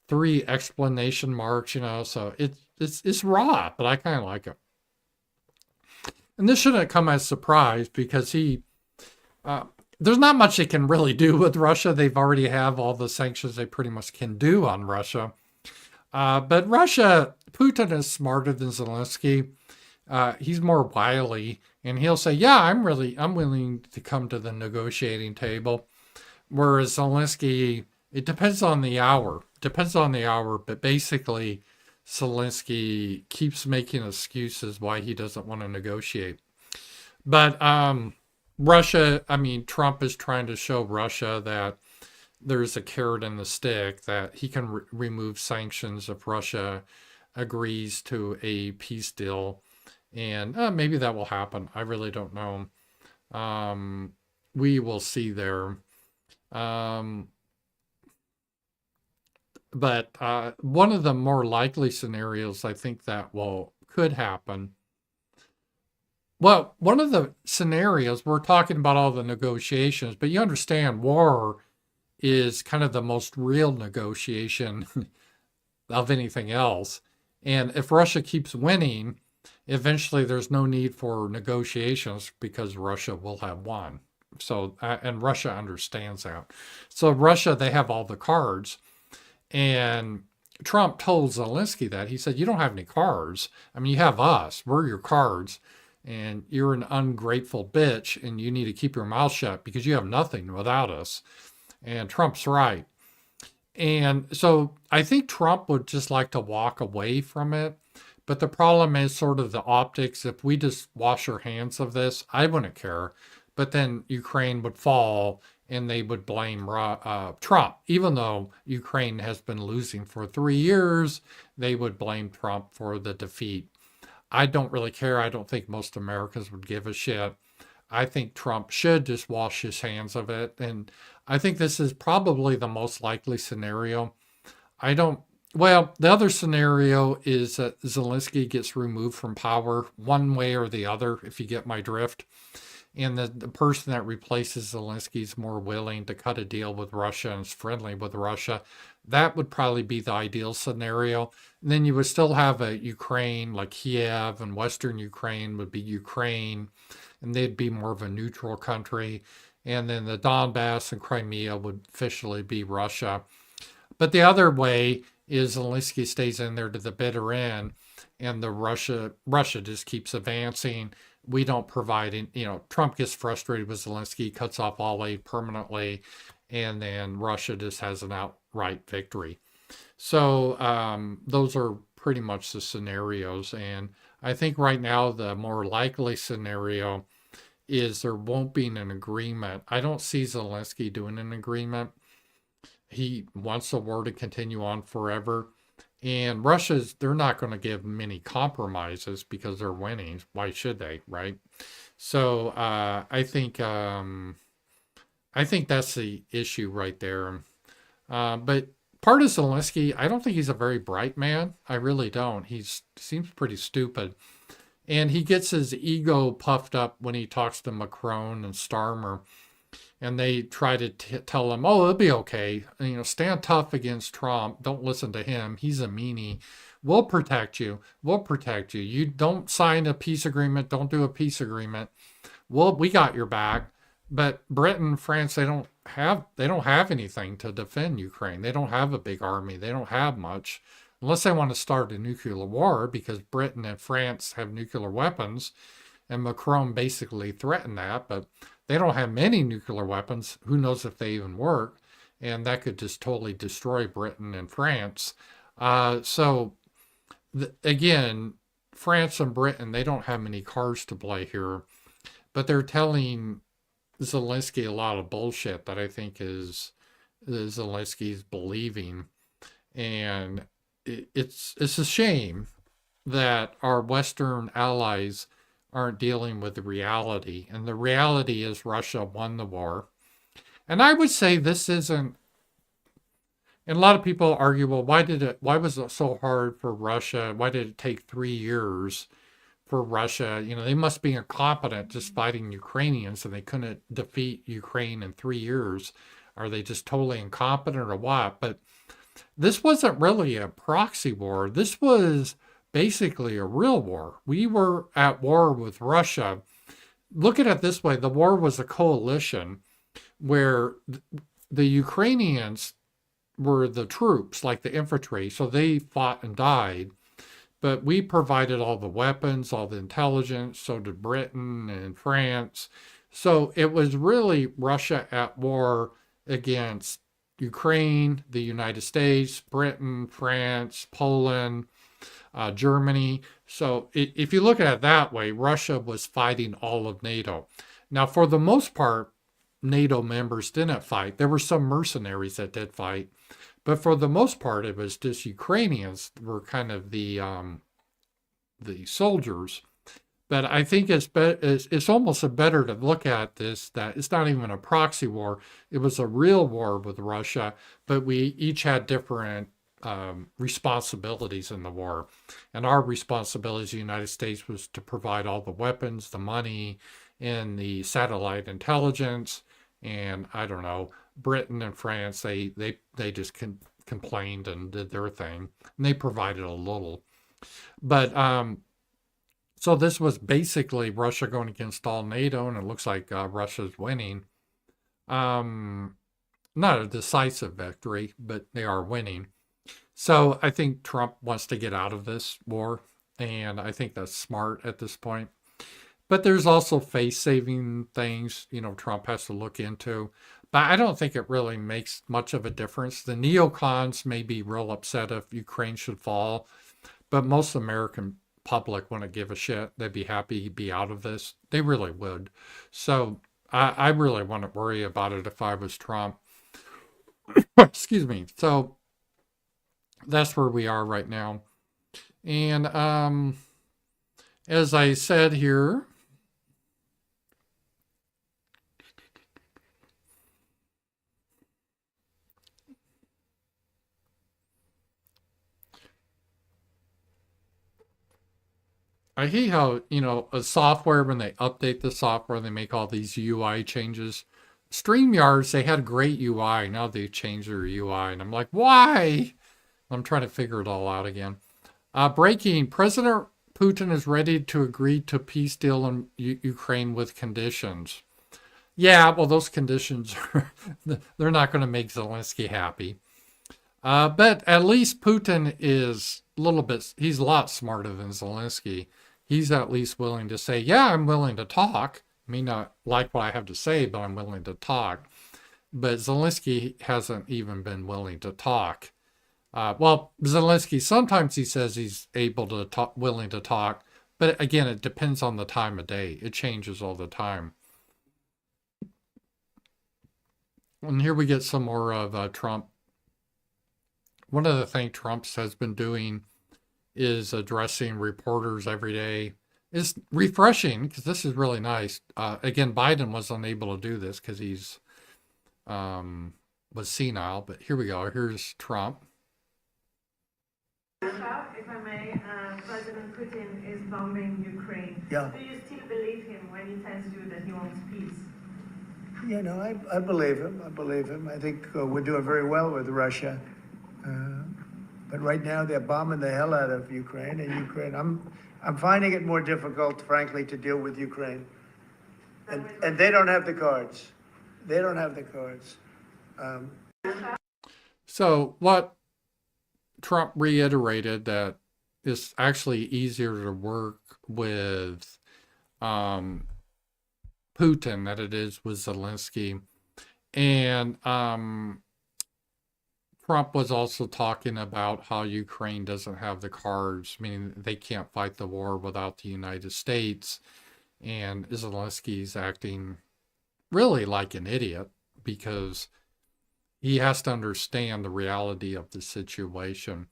3 exclamation marks, you know. So it's raw, but I kind of like it. And this shouldn't come as a surprise because there's not much they can really do with Russia. They've already have all the sanctions they pretty much can do on Russia. But Russia, Putin is smarter than Zelensky. He's more wily, and he'll say, yeah, I'm willing to come to the negotiating table. Whereas Zelensky, it depends on the hour. But basically Zelensky keeps making excuses why he doesn't want to negotiate. But Russia, Trump is trying to show Russia that there's a carrot in the stick, that he can remove sanctions if Russia agrees to a peace deal. And maybe that will happen. I really don't know. We will see there. But one of the more likely scenarios I think that could happen. Well, one of the scenarios, we're talking about all the negotiations, but you understand war is kind of the most real negotiation of anything else. And if Russia keeps winning, eventually there's no need for negotiations because Russia will have won. So, and Russia understands that. So Russia, they have all the cards. And Trump told Zelensky that. He said, you don't have any cards. You have us. We're your cards. And you're an ungrateful bitch, and you need to keep your mouth shut because you have nothing without us. And Trump's right. And so I think Trump would just like to walk away from it. But the problem is sort of the optics. If we just wash our hands of this, I wouldn't care. But then Ukraine would fall and they would blame Trump. Even though Ukraine has been losing for 3 years, they would blame Trump for the defeat. I don't really care. I don't think most Americans would give a shit. I think Trump should just wash his hands of it. And I think this is probably the most likely scenario. The other scenario is that Zelensky gets removed from power one way or the other, if you get my drift. And the person that replaces Zelensky is more willing to cut a deal with Russia and is friendly with Russia. That would probably be the ideal scenario. And then you would still have a Ukraine, like Kiev, and Western Ukraine would be Ukraine, and they'd be more of a neutral country. And then the Donbass and Crimea would officially be Russia. But the other way is Zelensky stays in there to the bitter end, and Russia just keeps advancing. We don't provide, Trump gets frustrated with Zelensky, cuts off all aid permanently, and then Russia just has an outright victory. So those are pretty much the scenarios. And I think right now the more likely scenario is there won't be an agreement. I don't see Zelensky doing an agreement. He wants the war to continue on forever. And they're not going to give many compromises because they're winning. Why should they, right? So I think that's the issue right there. But part of Zelensky, I don't think he's a very bright man. I really don't. He seems pretty stupid. And he gets his ego puffed up when he talks to Macron and Starmer. And they try to tell him, oh, it'll be okay. Stand tough against Trump. Don't listen to him. He's a meanie. We'll protect you. We'll protect you. You don't sign a peace agreement. Don't do a peace agreement. We got your back. But Britain, France, they don't have anything to defend Ukraine. They don't have a big army. They don't have much. Unless they want to start a nuclear war, because Britain and France have nuclear weapons, and Macron basically threatened that, but they don't have many nuclear weapons. Who knows if they even work? And that could just totally destroy Britain and France. Again, France and Britain, they don't have many cards to play here, but they're telling Zelensky a lot of bullshit that I think is Zelensky's believing. And it's a shame that our Western allies aren't dealing with the reality. And the reality is Russia won the war. And I would say this isn't, and a lot of people argue, well, why was it so hard for Russia? Why did it take 3 years for Russia? They must be incompetent just fighting Ukrainians and they couldn't defeat Ukraine in 3 years. Are they just totally incompetent or what? But this wasn't really a proxy war. This was basically a real war. We were at war with Russia. Look at it this way. The war was a coalition where the Ukrainians were the troops, like the infantry. So they fought and died. But we provided all the weapons, all the intelligence. So did Britain and France. So it was really Russia at war against Ukraine, the United States, Britain, France, Poland, Germany. So if you look at it that way, Russia was fighting all of NATO. Now, for the most part, NATO members didn't fight. There were some mercenaries that did fight. But for the most part, it was just Ukrainians were kind of the soldiers. But I think it's almost better to look at this, that it's not even a proxy war. It was a real war with Russia, but we each had different responsibilities in the war. And our responsibility as the United States was to provide all the weapons, the money, and the satellite intelligence. And I don't know, Britain and France, they just complained and did their thing. And they provided a little. But so this was basically Russia going against all NATO, and it looks like Russia's winning. Not a decisive victory, but they are winning. So I think Trump wants to get out of this war, and I think that's smart at this point. But there's also face-saving things, Trump has to look into. But I don't think it really makes much of a difference. The neocons may be real upset if Ukraine should fall, but most American public wouldn't give a shit. They'd be happy he'd be out of this. They really would. So I really wouldn't worry about it if I was Trump. Excuse me. So that's where we are right now. And as I said here, I hate how, a software, when they update the software, they make all these UI changes. StreamYards, they had great UI. Now they've changed their UI. And I'm like, why? I'm trying to figure it all out again. Breaking, President Putin is ready to agree to peace deal in Ukraine with conditions. Yeah, well, those conditions, they're not going to make Zelensky happy. But at least Putin is he's a lot smarter than Zelensky. He's at least willing to say, yeah, I'm willing to talk. I may not like what I have to say, but I'm willing to talk. But Zelensky hasn't even been willing to talk. Well, Zelensky, sometimes he says he's able to talk, willing to talk, but again, it depends on the time of day. It changes all the time. And here we get some more of Trump. One of the things Trump has been doing is addressing reporters every day. It's refreshing because this is really nice. Again, Biden was unable to do this because he's was senile. But here we go. Here's Trump. If I may, President Putin is bombing Ukraine. Yeah. Do you still believe him when he tells you that he wants peace? Yeah, no, I believe him. I believe him. I think we're doing very well with Russia. But right now they're bombing the hell out of Ukraine, and Ukraine, I'm finding it more difficult, frankly, to deal with Ukraine. And they don't have the cards. They don't have the cards. So what Trump reiterated that it's actually easier to work with Putin than it is with Zelensky. And Trump was also talking about how Ukraine doesn't have the cards, meaning they can't fight the war without the United States. And Zelensky's acting really like an idiot because he has to understand the reality of the situation.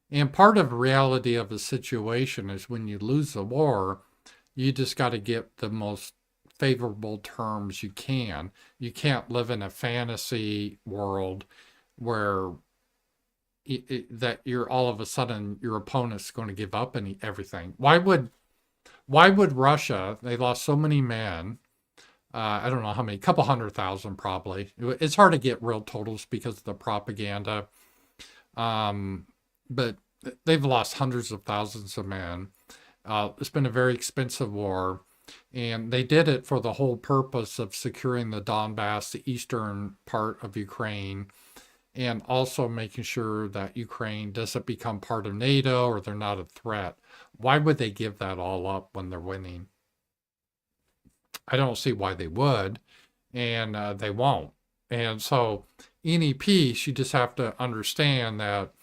And part of the reality of the situation is when you lose the war, you just got to get the most favorable terms you can. You can't live in a fantasy world where that you're all of a sudden your opponent's going to give up everything. Why would Russia? They lost so many men. I don't know how many, couple 100,000 probably. It's hard to get real totals because of the propaganda. But they've lost hundreds of thousands of men. It's been a very expensive war. And they did it for the whole purpose of securing the Donbass, the eastern part of Ukraine, and also making sure that Ukraine doesn't become part of NATO or they're not a threat. Why would they give that all up when they're winning? I don't see why they would, and they won't. And so any peace, you just have to understand that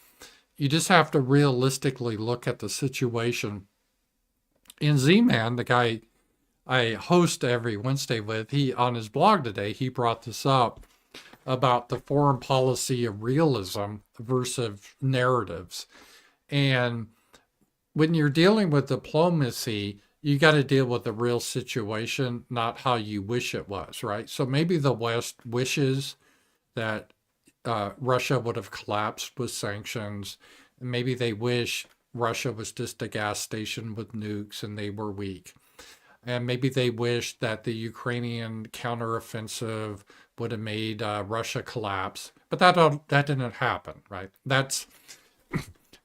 you just have to realistically look at the situation. And Z-Man, the guy I host every Wednesday with, he on his blog today, he brought this up about the foreign policy of realism versus narratives. And when you're dealing with diplomacy, you got to deal with the real situation, not how you wish it was, right? So maybe the West wishes that Russia would have collapsed with sanctions. Maybe they wish Russia was just a gas station with nukes and they were weak. And maybe they wish that the Ukrainian counteroffensive would have made Russia collapse. But that didn't happen, right? That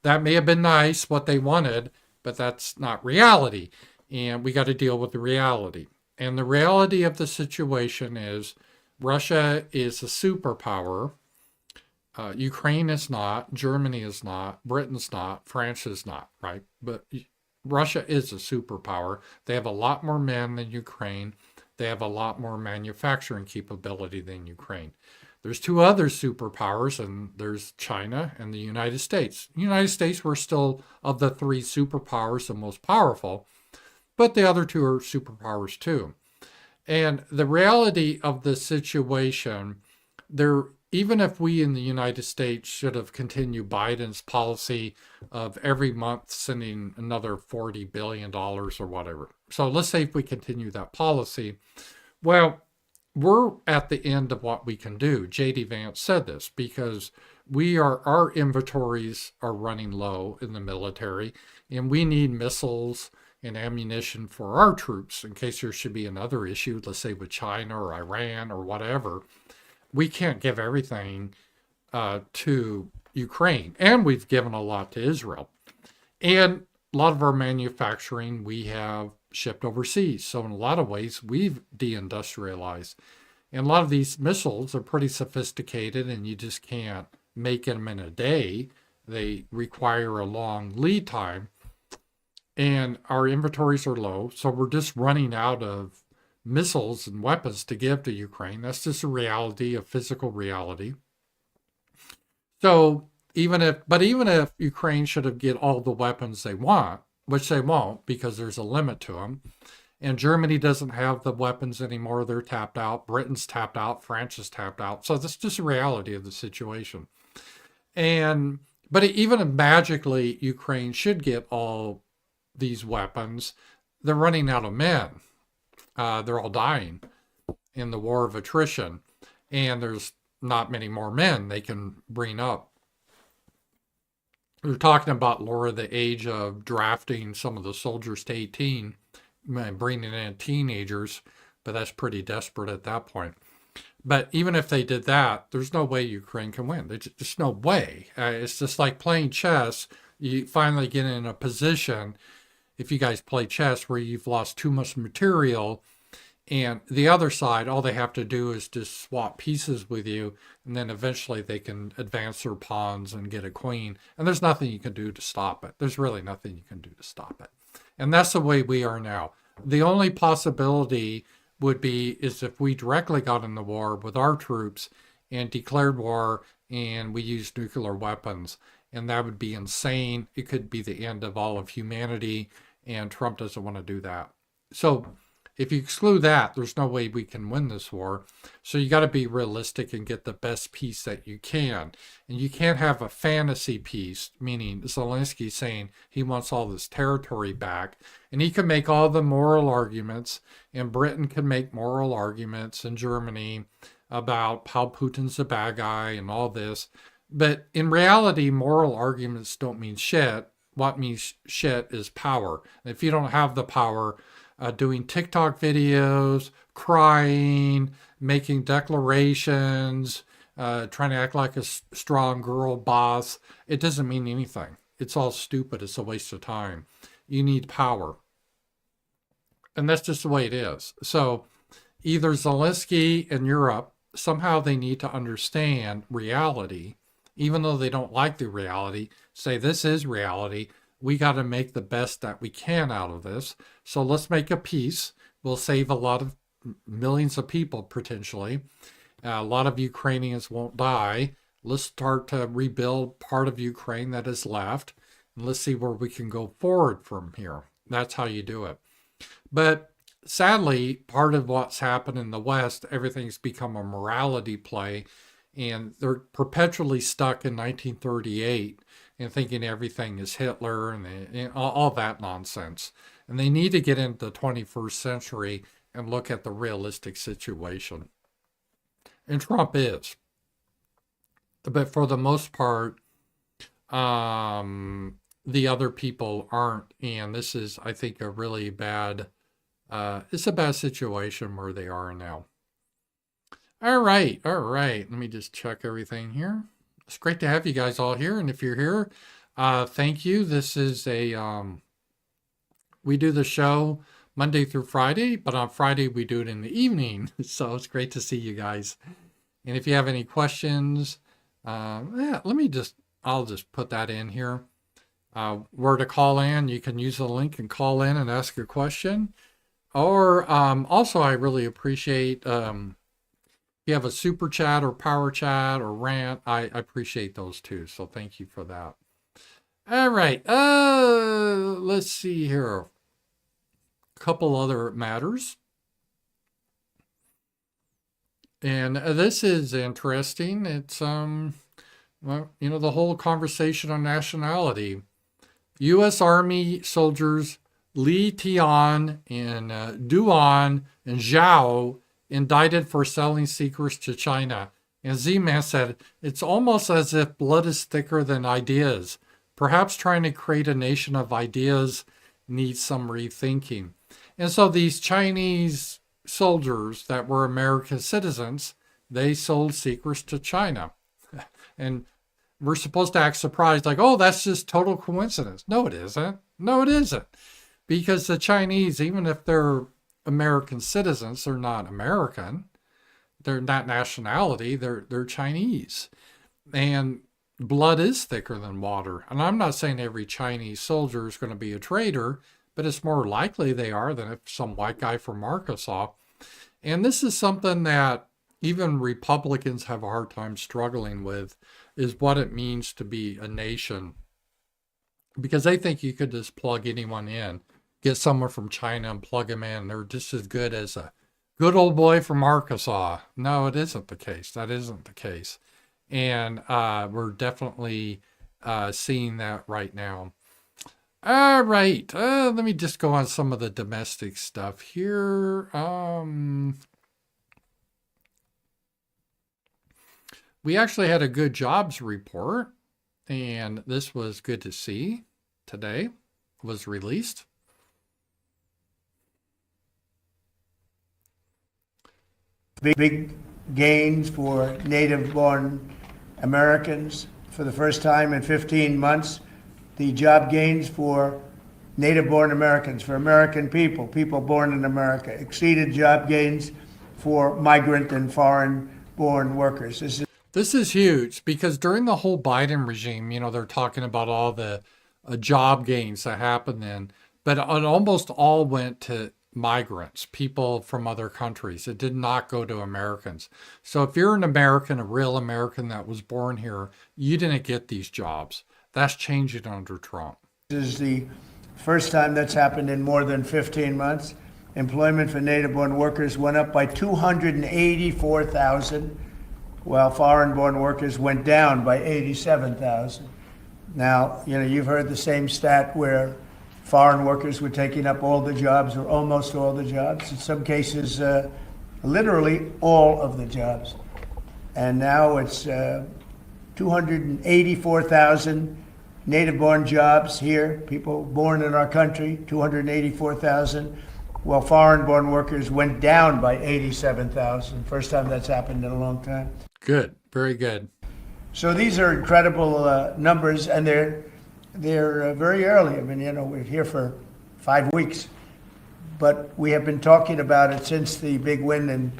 may have been nice, what they wanted, but that's not reality. And we got to deal with the reality. And the reality of the situation is Russia is a superpower. Ukraine is not. Germany is not. Britain's not. France is not, right? But Russia is a superpower. They have a lot more men than Ukraine. They have a lot more manufacturing capability than Ukraine. There's two other superpowers, and there's China and the United States. The United States were still, of the three superpowers, the most powerful, but the other two are superpowers too. And the reality of the situation, even if we in the United States should have continued Biden's policy of every month sending another $40 billion or whatever. So let's say if we continue that policy, well, we're at the end of what we can do. J.D. Vance said this because our inventories are running low in the military, and we need missiles and ammunition for our troops in case there should be another issue, let's say with China or Iran or whatever. We can't give everything to Ukraine, and we've given a lot to Israel. And a lot of our manufacturing we have shipped overseas. So in a lot of ways, we've deindustrialized. And a lot of these missiles are pretty sophisticated, and you just can't make them in a day. They require a long lead time. And our inventories are low, so we're just running out of missiles and weapons to give to Ukraine. That's just a reality, a physical reality. So even if Ukraine should have get all the weapons they want, which they won't because there's a limit to them, and Germany doesn't have the weapons anymore, they're tapped out. Britain's tapped out. France is tapped out. So that's just a reality of the situation. But even if magically Ukraine should get all these weapons, they're running out of men. They're all dying in the war of attrition, and there's not many more men they can bring up. We're talking about lower the age of drafting some of the soldiers to 18 and bringing in teenagers, but that's pretty desperate at that point. But even if they did that, there's no way Ukraine can win. There's just no way. It's just like playing chess. You finally get in a position, if you guys play chess, where you've lost too much material, and the other side, all they have to do is just swap pieces with you, and then eventually they can advance their pawns and get a queen. And there's nothing you can do to stop it. There's really nothing you can do to stop it. And that's the way we are now. The only possibility would be is if we directly got in the war with our troops and declared war and we used nuclear weapons. And that would be insane. It could be the end of all of humanity, and Trump doesn't want to do that. So if you exclude that, there's no way we can win this war. So you got to be realistic and get the best peace that you can. And you can't have a fantasy peace, meaning Zelensky saying he wants all this territory back. And he can make all the moral arguments, and Britain can make moral arguments, and Germany about how Putin's a bad guy and all this. But in reality, moral arguments don't mean shit. What means shit is power. And if you don't have the power, doing TikTok videos, crying, making declarations, trying to act like a strong girl boss, it doesn't mean anything. It's all stupid. It's a waste of time. You need power. And that's just the way it is. So either Zelensky and Europe, somehow they need to understand reality, even though they don't like the reality, say this is reality. We got to make the best that we can out of this. So let's make a peace. We'll save a lot of millions of people potentially. A lot of Ukrainians won't die. Let's start to rebuild part of Ukraine that is left. And let's see where we can go forward from here. That's how you do it. But sadly, part of what's happened in the West, everything's become a morality play. And they're perpetually stuck in 1938 and thinking everything is Hitler and all that nonsense. And they need to get into the 21st century and look at the realistic situation. And Trump is. But for the most part, the other people aren't. And this is, I think, a really bad, it's a bad situation where they are now. All right. Let me just check everything here. It's great to have you guys all here. And if you're here, thank you. This is we do the show Monday through Friday, but on Friday we do it in the evening. So it's great to see you guys. And if you have any questions, I'll just put that in here. Where to call in, you can use the link and call in and ask your question. Or also, I really appreciate if you have a super chat or power chat or rant, I appreciate those too. So thank you for that. All right. Let's see here. A couple other matters. And this is interesting. It's, well, you know, the whole conversation on nationality. U.S. Army soldiers Li Tian and Duan and Zhao indicted for selling secrets to China. And Z-Man said, it's almost as if blood is thicker than ideas. Perhaps trying to create a nation of ideas needs some rethinking. And so these Chinese soldiers that were American citizens, they sold secrets to China. And we're supposed to act surprised, like, oh, that's just total coincidence. No, it isn't. No, it isn't. Because the Chinese, even if they're American citizens, they're not American. They're not nationality. They're Chinese. And blood is thicker than water. And I'm not saying every Chinese soldier is going to be a traitor, but it's more likely they are than if some white guy from Arkansas. And this is something that, even Republicans have a hard time struggling with is what it means to be a nation. Because they think you could just plug anyone in, get someone from China and plug them in. They're just as good as a good old boy from Arkansas. No, it isn't the case. That isn't the case. And we're definitely seeing that right now. All right. Let me just go on some of the domestic stuff here. We actually had a good jobs report, and this was good to see. Today was released. Big gains for native-born Americans for the first time in 15 months. The job gains for native-born Americans, for American people, people born in America, exceeded job gains for migrant and foreign-born workers. This is huge because during the whole Biden regime, they're talking about all the job gains that happened then, but it almost all went to migrants, people from other countries. It did not go to Americans. So if you're an American, a real American that was born here, you didn't get these jobs. That's changing under Trump. This is the first time that's happened in more than 15 months. Employment for native-born workers went up by 284,000, while foreign-born workers went down by 87,000. Now, you've heard the same stat where foreign workers were taking up all the jobs or almost all the jobs. In some cases, literally all of the jobs. And now it's 284,000 native-born jobs here, people born in our country, 284,000, while foreign-born workers went down by 87,000. First time that's happened in a long time. Good, very good. So these are incredible numbers, and they're very early. I mean, we're here for 5 weeks, but we have been talking about it since the big win in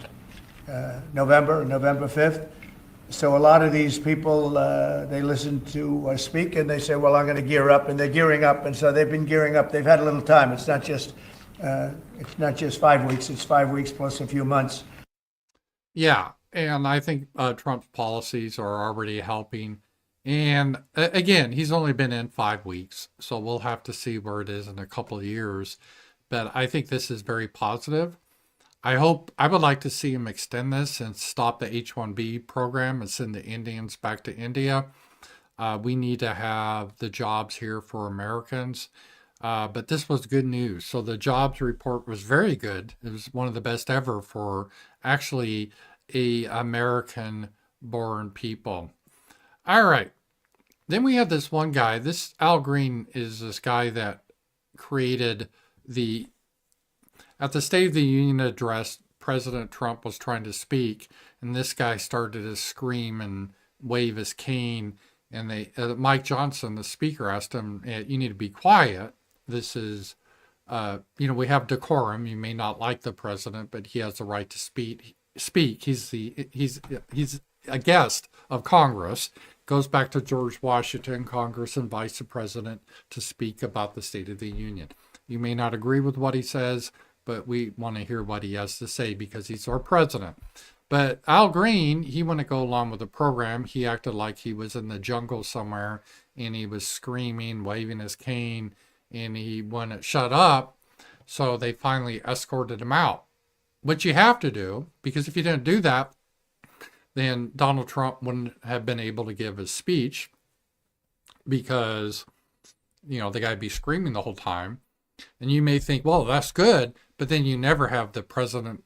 November 5th. So a lot of these people, they listen to us speak and they say, well, I'm going to gear up, and they're gearing up. And so they've been gearing up. They've had a little time. It's not just 5 weeks. It's 5 weeks plus a few months. Yeah. And I think Trump's policies are already helping. And again, he's only been in 5 weeks. So we'll have to see where it is in a couple of years. But I think this is very positive. I would like to see him extend this and stop the H-1B program and send the Indians back to India. We need to have the jobs here for Americans. But this was good news. So the jobs report was very good. It was one of the best ever for actually American-born people. All right. Then we have this one guy. This Al Green is this guy that created at the State of the Union address, President Trump was trying to speak, and this guy started to scream and wave his cane. And Mike Johnson, the speaker, asked him, "You need to be quiet. This is, we have decorum. You may not like the president, but he has the right to speak. He's a guest of Congress." Goes back to George Washington. Congress invites the president to speak about the State of the Union. You may not agree with what he says, but we want to hear what he has to say because he's our president. But Al Green, he wouldn't go along with the program. He acted like he was in the jungle somewhere, and he was screaming, waving his cane, and he wouldn't shut up. So they finally escorted him out, which you have to do, because if you didn't do that, then Donald Trump wouldn't have been able to give his speech because, the guy'd be screaming the whole time. And you may think, well, that's good, but then you never have the president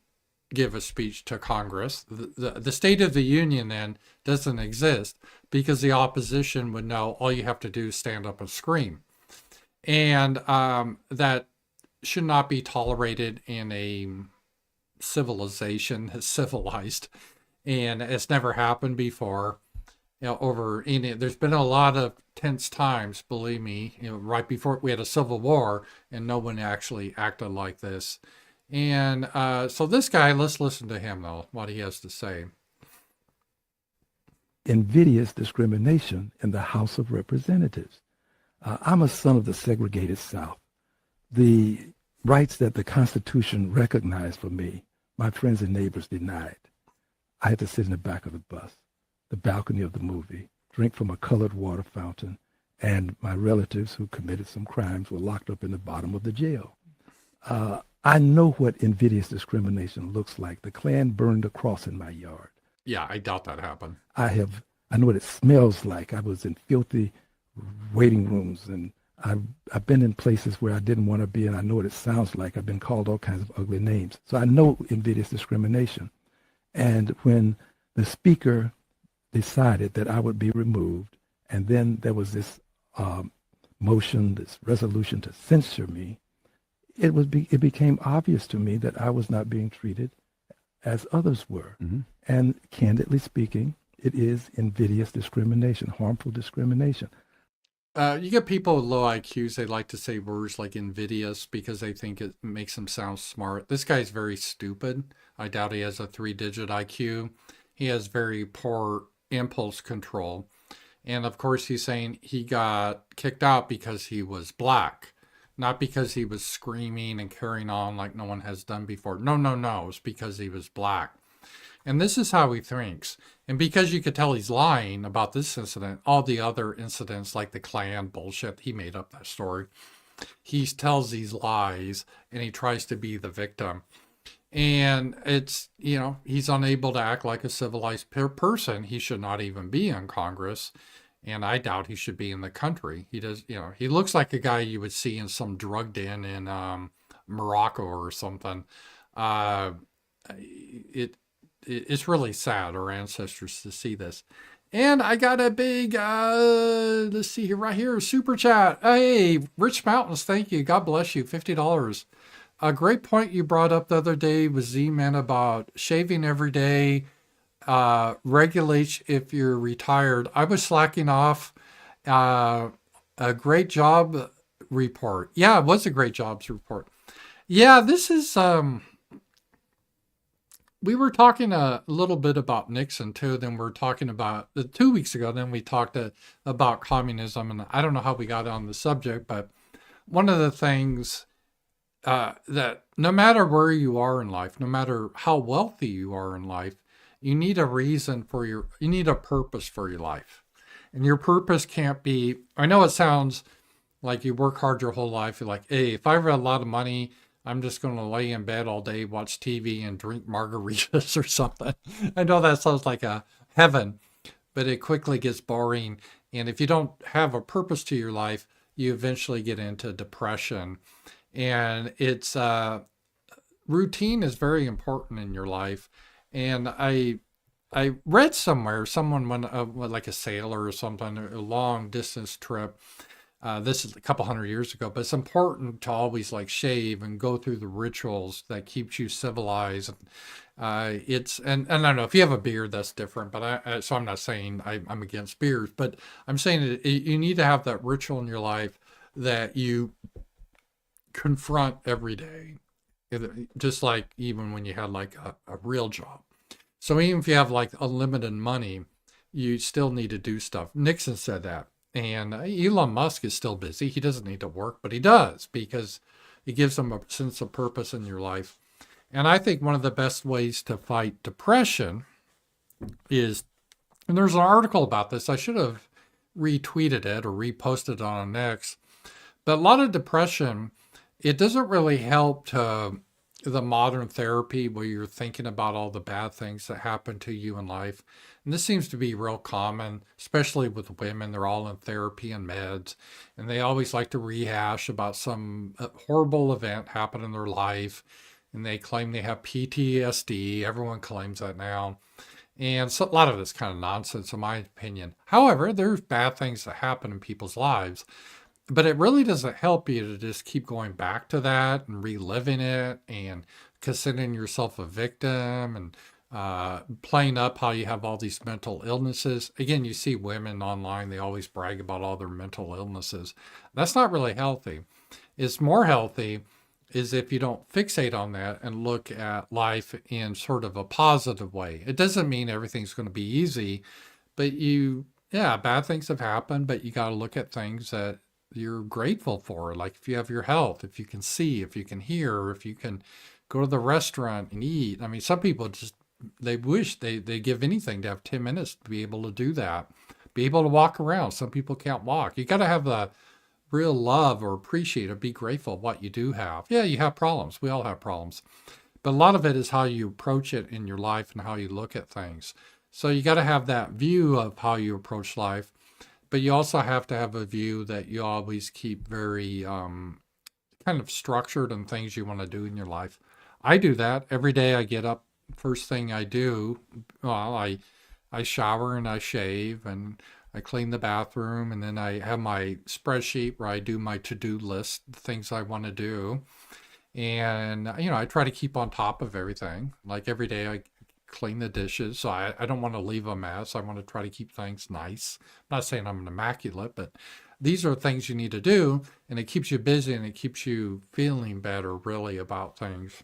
give a speech to Congress. The State of the Union then doesn't exist because the opposition would know all you have to do is stand up and scream. And that should not be tolerated in a civilization that's civilized. And it's never happened before. There's been a lot of tense times, believe me, right before we had a civil war, and no one actually acted like this. And so this guy, let's listen to him, though, what he has to say. Invidious discrimination in the House of Representatives. I'm a son of the segregated South. The rights that the Constitution recognized for me, my friends and neighbors denied. I had to sit in the back of the bus, the balcony of the movie, drink from a colored water fountain, and my relatives who committed some crimes were locked up in the bottom of the jail. I know what invidious discrimination looks like. The Klan burned a cross in my yard. Yeah, I doubt that happened. I know what it smells like. I was in filthy waiting rooms, and I've been in places where I didn't want to be, and I know what it sounds like. I've been called all kinds of ugly names. So I know invidious discrimination. And when the speaker decided that I would be removed, and then there was this motion, this resolution to censure me, it became obvious to me that I was not being treated as others were. Mm-hmm. And candidly speaking, it is invidious discrimination, harmful discrimination. You get people with low IQs, they like to say words like invidious because they think it makes them sound smart. This guy's very stupid. I doubt he has a 3-digit IQ. He has very poor impulse control. And of course, he's saying he got kicked out because he was black, not because he was screaming and carrying on like no one has done before. No, it's because he was black. And this is how he thinks. And because you could tell he's lying about this incident, all the other incidents like the Klan bullshit, he made up that story. He tells these lies and he tries to be the victim. And it's, he's unable to act like a civilized person. He should not even be in Congress. And I doubt he should be in the country. He does, he looks like a guy you would see in some drug den in Morocco or something. It's really sad, our ancestors, to see this. And I got a big, let's see here, right here, super chat. Hey, Rich Mountains, thank you. God bless you, $50. A great point you brought up the other day was Z-Man about shaving every day, regulates if you're retired. I was slacking off. A great job report. Yeah, it was a great jobs report. Yeah, this is, we were talking a little bit about Nixon too. Then we're talking about 2 weeks ago. Then we talked about communism, and I don't know how we got on the subject, but one of the things that no matter where you are in life, no matter how wealthy you are in life, you need a reason you need a purpose for your life, and your purpose can't be. I know it sounds like you work hard your whole life. You're like, hey, if I have a lot of money, I'm just going to lay in bed all day, watch TV, and drink margaritas or something. I know that sounds like a heaven, but it quickly gets boring. And if you don't have a purpose to your life, you eventually get into depression. And it's routine is very important in your life. And I read somewhere, someone went like a sailor or something, a long distance trip. This is a couple hundred years ago, but it's important to always like shave and go through the rituals that keeps you civilized. And I don't know if you have a beard, that's different, but so I'm not saying I'm against beards, but I'm saying that you need to have that ritual in your life that you confront every day, just like even when you had like a real job. So even if you have like unlimited money, you still need to do stuff. Nixon said that. And Elon Musk is still busy. He doesn't need to work, but he does because it gives him a sense of purpose in your life. And I think one of the best ways to fight depression is, and there's an article about this. I should have retweeted it or reposted it on X. But a lot of depression, it doesn't really help to the modern therapy where you're thinking about all the bad things that happen to you in life. And this seems to be real common, especially with women. They're all in therapy and meds, and they always like to rehash about some horrible event happened in their life, and they claim they have PTSD. Everyone claims that now. And so a lot of it's kind of nonsense, in my opinion. However, there's bad things that happen in people's lives, but it really doesn't help you to just keep going back to that and reliving it and considering yourself a victim and playing up how you have all these mental illnesses. Again, you see women online, they always brag about all their mental illnesses. That's not really healthy. It's more healthy is if you don't fixate on that and look at life in sort of a positive way. It doesn't mean everything's going to be easy, but bad things have happened, but you got to look at things that you're grateful for. Like if you have your health, if you can see, if you can hear, if you can go to the restaurant and eat. I mean, some people just they wish they give anything to have 10 minutes to be able to do that, be able to walk around. Some people can't walk. You got to have the real love or appreciate or be grateful of what you do have. Yeah, you have problems. We all have problems. But a lot of it is how you approach it in your life and how you look at things. So you got to have that view of how you approach life, but you also have to have a view that you always keep very kind of structured and things you want to do in your life. I do that every day. I get up. First thing I do, well, I shower and I shave and I clean the bathroom, and then I have my spreadsheet where I do my to-do list, the things I want to do. And, I try to keep on top of everything. Like every day I clean the dishes. So I don't want to leave a mess. I want to try to keep things nice. I'm not saying I'm immaculate, but these are things you need to do, and it keeps you busy and it keeps you feeling better really about things.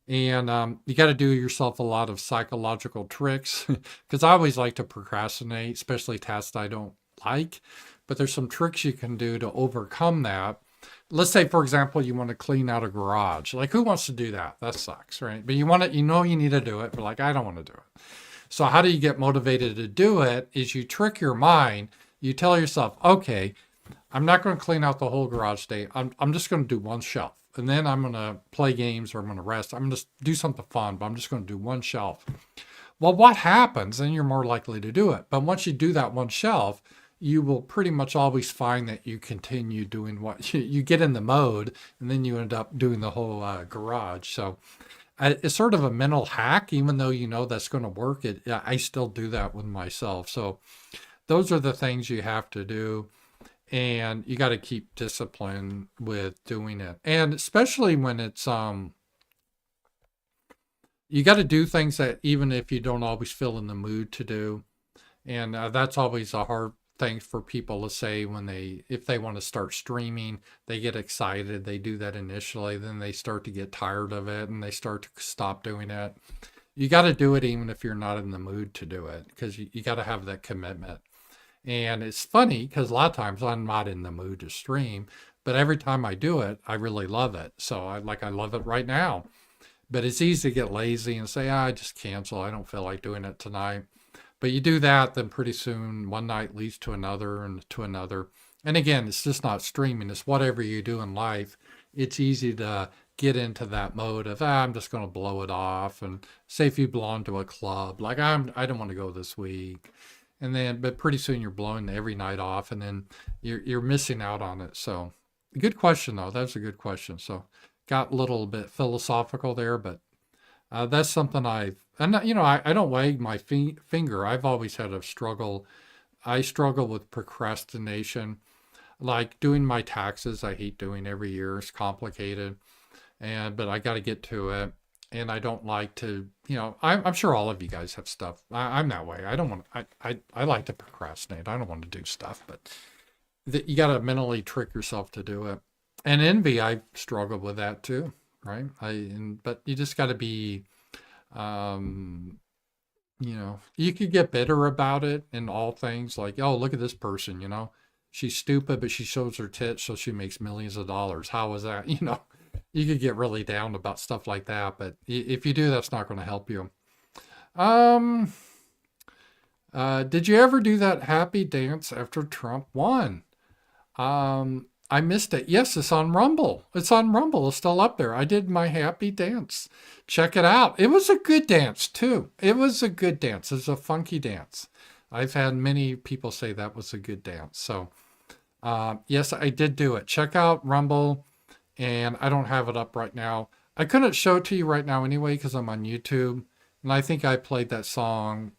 And you got to do yourself a lot of psychological tricks because I always like to procrastinate, especially tasks I don't like. But there's some tricks you can do to overcome that. Let's say, for example, you want to clean out a garage. Like, who wants to do that? That sucks, right? But you want it, you need to do it, but like, I don't want to do it. So how do you get motivated to do it? Is you trick your mind. You tell yourself, okay, I'm not going to clean out the whole garage today. I'm just going to do one shelf. And then I'm going to play games or I'm going to rest. I'm going to do something fun, but I'm just going to do one shelf. Well, what happens? Then you're more likely to do it. But once you do that one shelf, you will pretty much always find that you continue doing what you get in the mode, and then you end up doing the whole garage. So it's sort of a mental hack, even though that's going to work. I still do that with myself. So those are the things you have to do. And you got to keep discipline with doing it. And especially when it's, you got to do things that even if you don't always feel in the mood to do. And that's always a hard thing for people to say if they want to start streaming, they get excited. They do that initially, then they start to get tired of it and they start to stop doing it. You got to do it even if you're not in the mood to do it, because you got to have that commitment. And it's funny because a lot of times I'm not in the mood to stream, but every time I do it, I really love it. So I love it right now. But it's easy to get lazy and say, I just cancel. I don't feel like doing it tonight. But you do that, then pretty soon one night leads to another and to another. And again, it's just not streaming. It's whatever you do in life. It's easy to get into that mode of, I'm just going to blow it off. And say if you belong to a club, like I don't want to go this week. And then, but pretty soon you're blowing every night off, and then you're missing out on it. So, good question though. That's a good question. So, got a little bit philosophical there, but that's something I don't wag my finger. I've always had a struggle. I struggle with procrastination, like doing my taxes. I hate doing every year. It's complicated, but I got to get to it. And I don't like to, I'm sure all of you guys have stuff. I'm that way. I don't want, I like to procrastinate. I don't want to do stuff, but you got to mentally trick yourself to do it. And envy, I struggle with that too, right? But you just got to be, you could get bitter about it in all things. Like, oh, look at this person, she's stupid, but she shows her tits, so she makes millions of dollars. How is that? You could get really down about stuff like that, but if you do, that's not going to help you. Did you ever do that happy dance after Trump won? I missed it. Yes, it's on Rumble. It's on Rumble. It's still up there. I did my happy dance. Check it out. It was a good dance too. It was a good dance. It was a funky dance. I've had many people say that was a good dance. So, yes, I did do it. Check out Rumble. And I don't have it up right now. I couldn't show it to you right now anyway because I'm on YouTube. And I think I played that song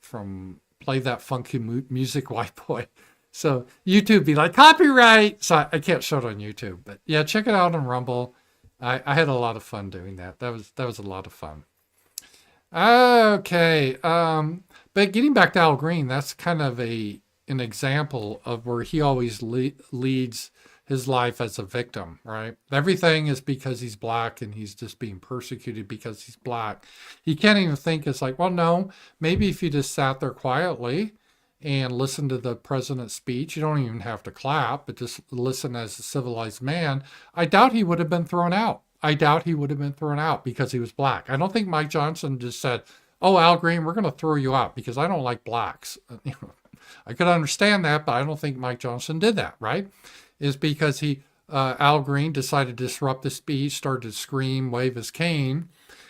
Play That Funky Music, White Boy. So YouTube be like, copyright. So I can't show it on YouTube. But yeah, check it out on Rumble. I had a lot of fun doing that. That was a lot of fun. Okay. But getting back to Al Green, that's kind of an example of where he always leads his life as a victim, right? Everything is because he's black and he's just being persecuted because he's black. He can't even think it's like, well, no, maybe if you just sat there quietly and listened to the president's speech, you don't even have to clap, but just listen as a civilized man, I doubt he would have been thrown out. I doubt he would have been thrown out because he was black. I don't think Mike Johnson just said, oh, Al Green, we're going to throw you out because I don't like blacks. I could understand that, but I don't think Mike Johnson did that, right? Is because Al Green decided to disrupt the speech, started to scream, wave his cane.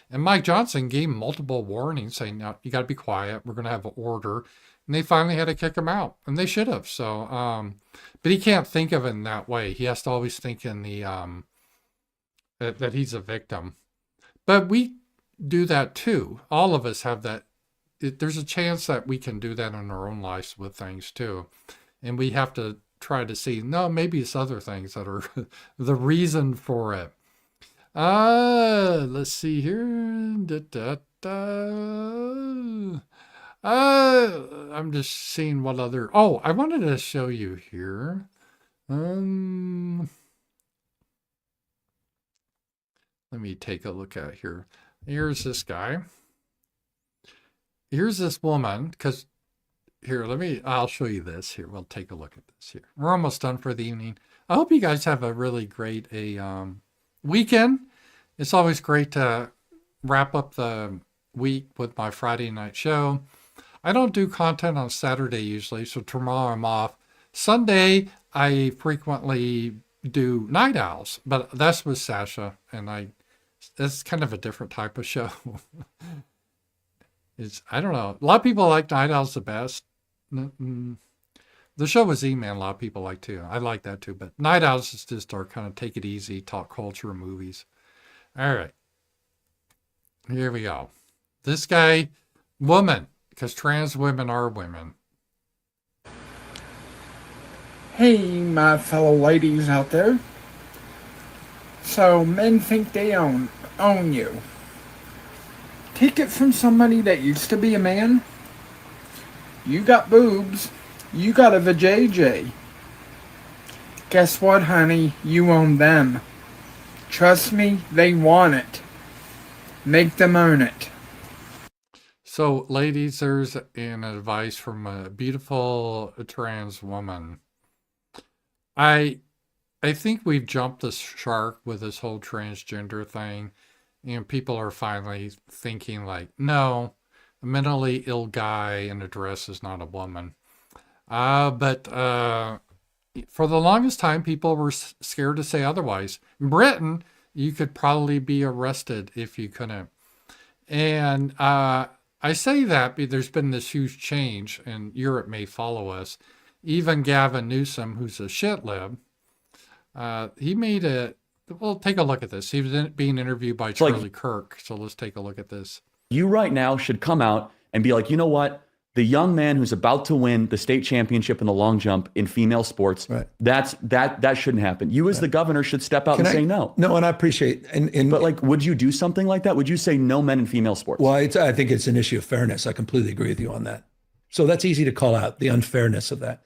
And Mike Johnson gave multiple warnings saying, no, you got to be quiet. We're going to have an order. And they finally had to kick him out, and they should have. So, but he can't think of it in that way. He has to always think in the, that he's a victim. But we do that too. All of us have that. There's a chance that we can do that in our own lives with things too. And we have to try to see, no, maybe it's other things that are the reason for it. Let's see here. I'm just seeing what other. Oh, I wanted to show you here. Let me take a look at here. Here's this guy. Here's this woman. Because here, I'll show you this here. We'll take a look at this here. We're almost done for the evening. I hope you guys have a really great weekend. It's always great to wrap up the week with my Friday night show. I don't do content on Saturday usually, so tomorrow I'm off. Sunday, I frequently do Night Owls, but that's with Sasha, and it's kind of a different type of show. I don't know. A lot of people like Night Owls the best. The show with Z-Man, a lot of people like too. I like that too, but Night Owls is just our kind of take it easy, talk culture, movies. All right. Here we go. This guy, woman, because trans women are women. Hey, my fellow ladies out there. So men think they own you. Take it from somebody that used to be a man. You got boobs. You got a vajayjay. Guess what, honey? You own them. Trust me, they want it. Make them own it. So, ladies, there's an advice from a beautiful trans woman. I think we've jumped the shark with this whole transgender thing, and people are finally thinking like, no, a mentally ill guy in a dress is not a woman. But for the longest time, people were scared to say otherwise. In Britain, you could probably be arrested if you couldn't. And I say that because there's been this huge change, and Europe may follow us. Even Gavin Newsom, who's a shit lib, he made it. Well, take a look at this. He was being interviewed by Charlie Kirk. So let's take a look at this. You right now should come out and be like, you know what? The young man who's about to win the state championship in the long jump in female sports, right. that shouldn't happen. You as the governor should step out and say no. No, and I appreciate. But like, would you do something like that? Would you say no men in female sports? Well, I think it's an issue of fairness. I completely agree with you on that. So that's easy to call out, the unfairness of that.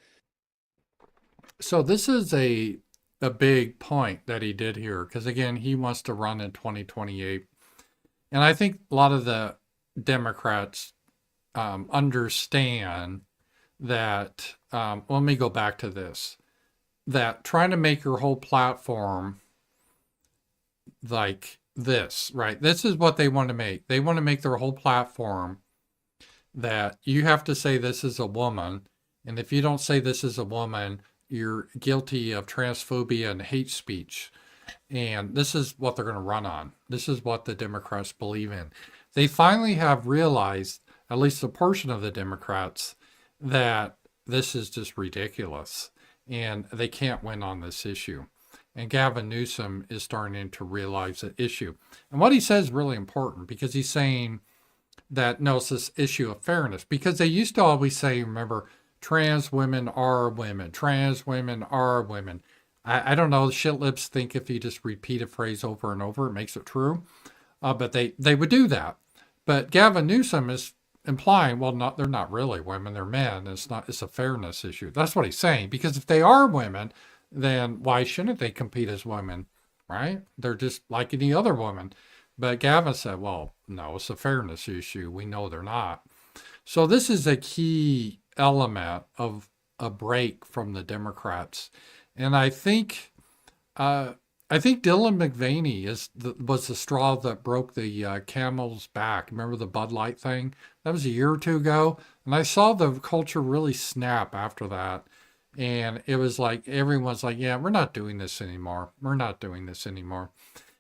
So this is a big point that he did here, because again, he wants to run in 2028. And I think a lot of the Democrats understand that, let me go back to this, that trying to make your whole platform like this, right? This is what they want to make. They want to make their whole platform that you have to say this is a woman. And if you don't say this is a woman, you're guilty of transphobia and hate speech. And this is what they're going to run on. This is what the Democrats believe in. They finally have realized, at least a portion of the Democrats, that this is just ridiculous and they can't win on this issue. And Gavin Newsom is starting to realize the issue. And what he says is really important, because he's saying that, no, it's this issue of fairness. Because they used to always say, remember, trans women are women. Trans women are women. I don't know, shit libs think if you just repeat a phrase over and over, it makes it true. But they would do that. But Gavin Newsom is implying, well, they're not really women, they're men. It's a fairness issue. That's what he's saying. Because if they are women, then why shouldn't they compete as women, right? They're just like any other woman. But Gavin said, well, no, it's a fairness issue. We know they're not. So this is a key element of a break from the Democrats. And I think I think Dylan McVaney was the straw that broke the camel's back. Remember the Bud Light thing? That was a year or two ago. And I saw the culture really snap after that. And it was like, everyone's like, yeah, we're not doing this anymore. We're not doing this anymore.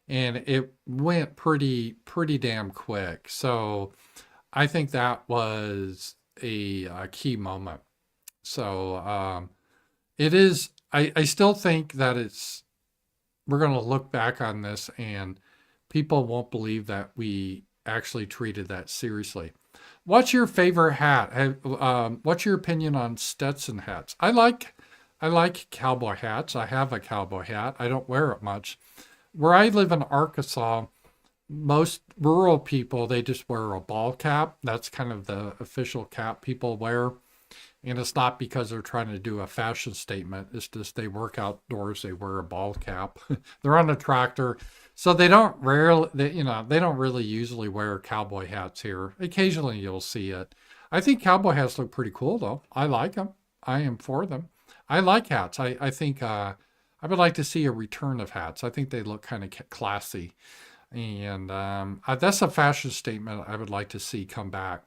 And it went pretty damn quick. So I think that was a key moment. So it is, I still think that we're going to look back on this and people won't believe that we actually treated that seriously. What's your favorite hat? What's your opinion on Stetson hats? I like cowboy hats. I have a cowboy hat. I don't wear it much. Where I live in Arkansas, most rural people, they just wear a ball cap. That's kind of the official cap people wear. And it's not because they're trying to do a fashion statement. It's just they work outdoors. They wear a ball cap. They're on a tractor, so they don't really usually wear cowboy hats here. Occasionally you'll see it. I think cowboy hats look pretty cool though. I like them. I am for them. I like hats. I think I would like to see a return of hats. I think they look kind of classy, and that's a fashion statement I would like to see come back.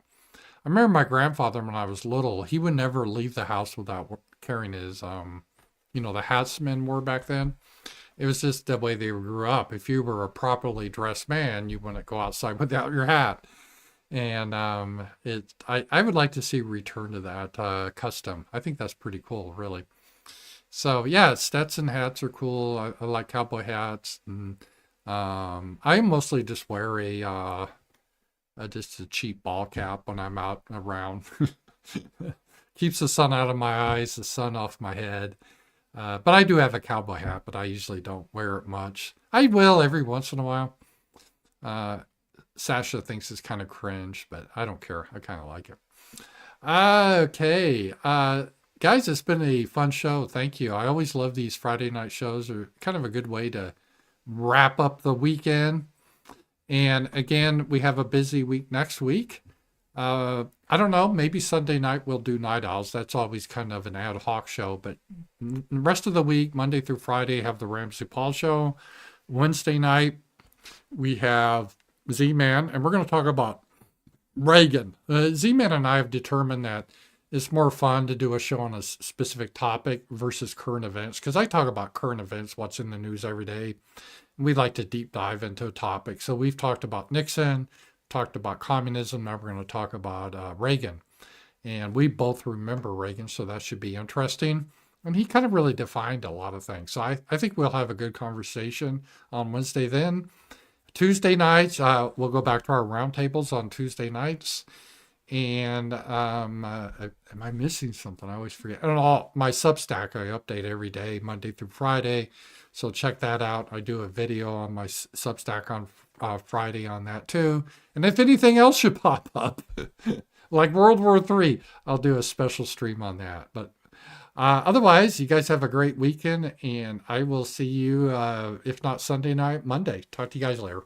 I remember my grandfather when I was little, he would never leave the house without carrying his, the hats men wore back then. It was just the way they grew up. If you were a properly dressed man, you wouldn't go outside without your hat. And I would like to see a return to that custom. I think that's pretty cool, really. So yeah, Stetson hats are cool. I like cowboy hats. And I mostly just wear just a cheap ball cap when I'm out around. Keeps the sun out of my eyes, the sun off my head. But I do have a cowboy hat, but I usually don't wear it much. I will every once in a while. Sasha thinks it's kind of cringe, but I don't care. I kind of like it. Okay. Guys, it's been a fun show. Thank you. I always love these Friday night shows. They're kind of a good way to wrap up the weekend. And again, we have a busy week next week. I don't know, maybe Sunday night we'll do Night Owls. That's always kind of an ad hoc show. But the rest of the week, Monday through Friday, have the RAMZPAUL show. Wednesday night, we have Z-Man, and we're going to talk about Reagan. Z-Man and I have determined that it's more fun to do a show on a specific topic versus current events, because I talk about current events, what's in the news every day. We like to deep dive into a topic. So we've talked about Nixon, talked about communism. Now we're going to talk about Reagan. And we both remember Reagan, so that should be interesting. And he kind of really defined a lot of things. So I think we'll have a good conversation on Wednesday then. Tuesday nights, we'll go back to our roundtables on Tuesday nights. And am I missing something? I always forget. I don't know. My Substack, I update every day, Monday through Friday. So check that out. I do a video on my Substack on Friday on that too. And if anything else should pop up, like World War III, I'll do a special stream on that. But otherwise, you guys have a great weekend, and I will see you, if not Sunday night, Monday. Talk to you guys later.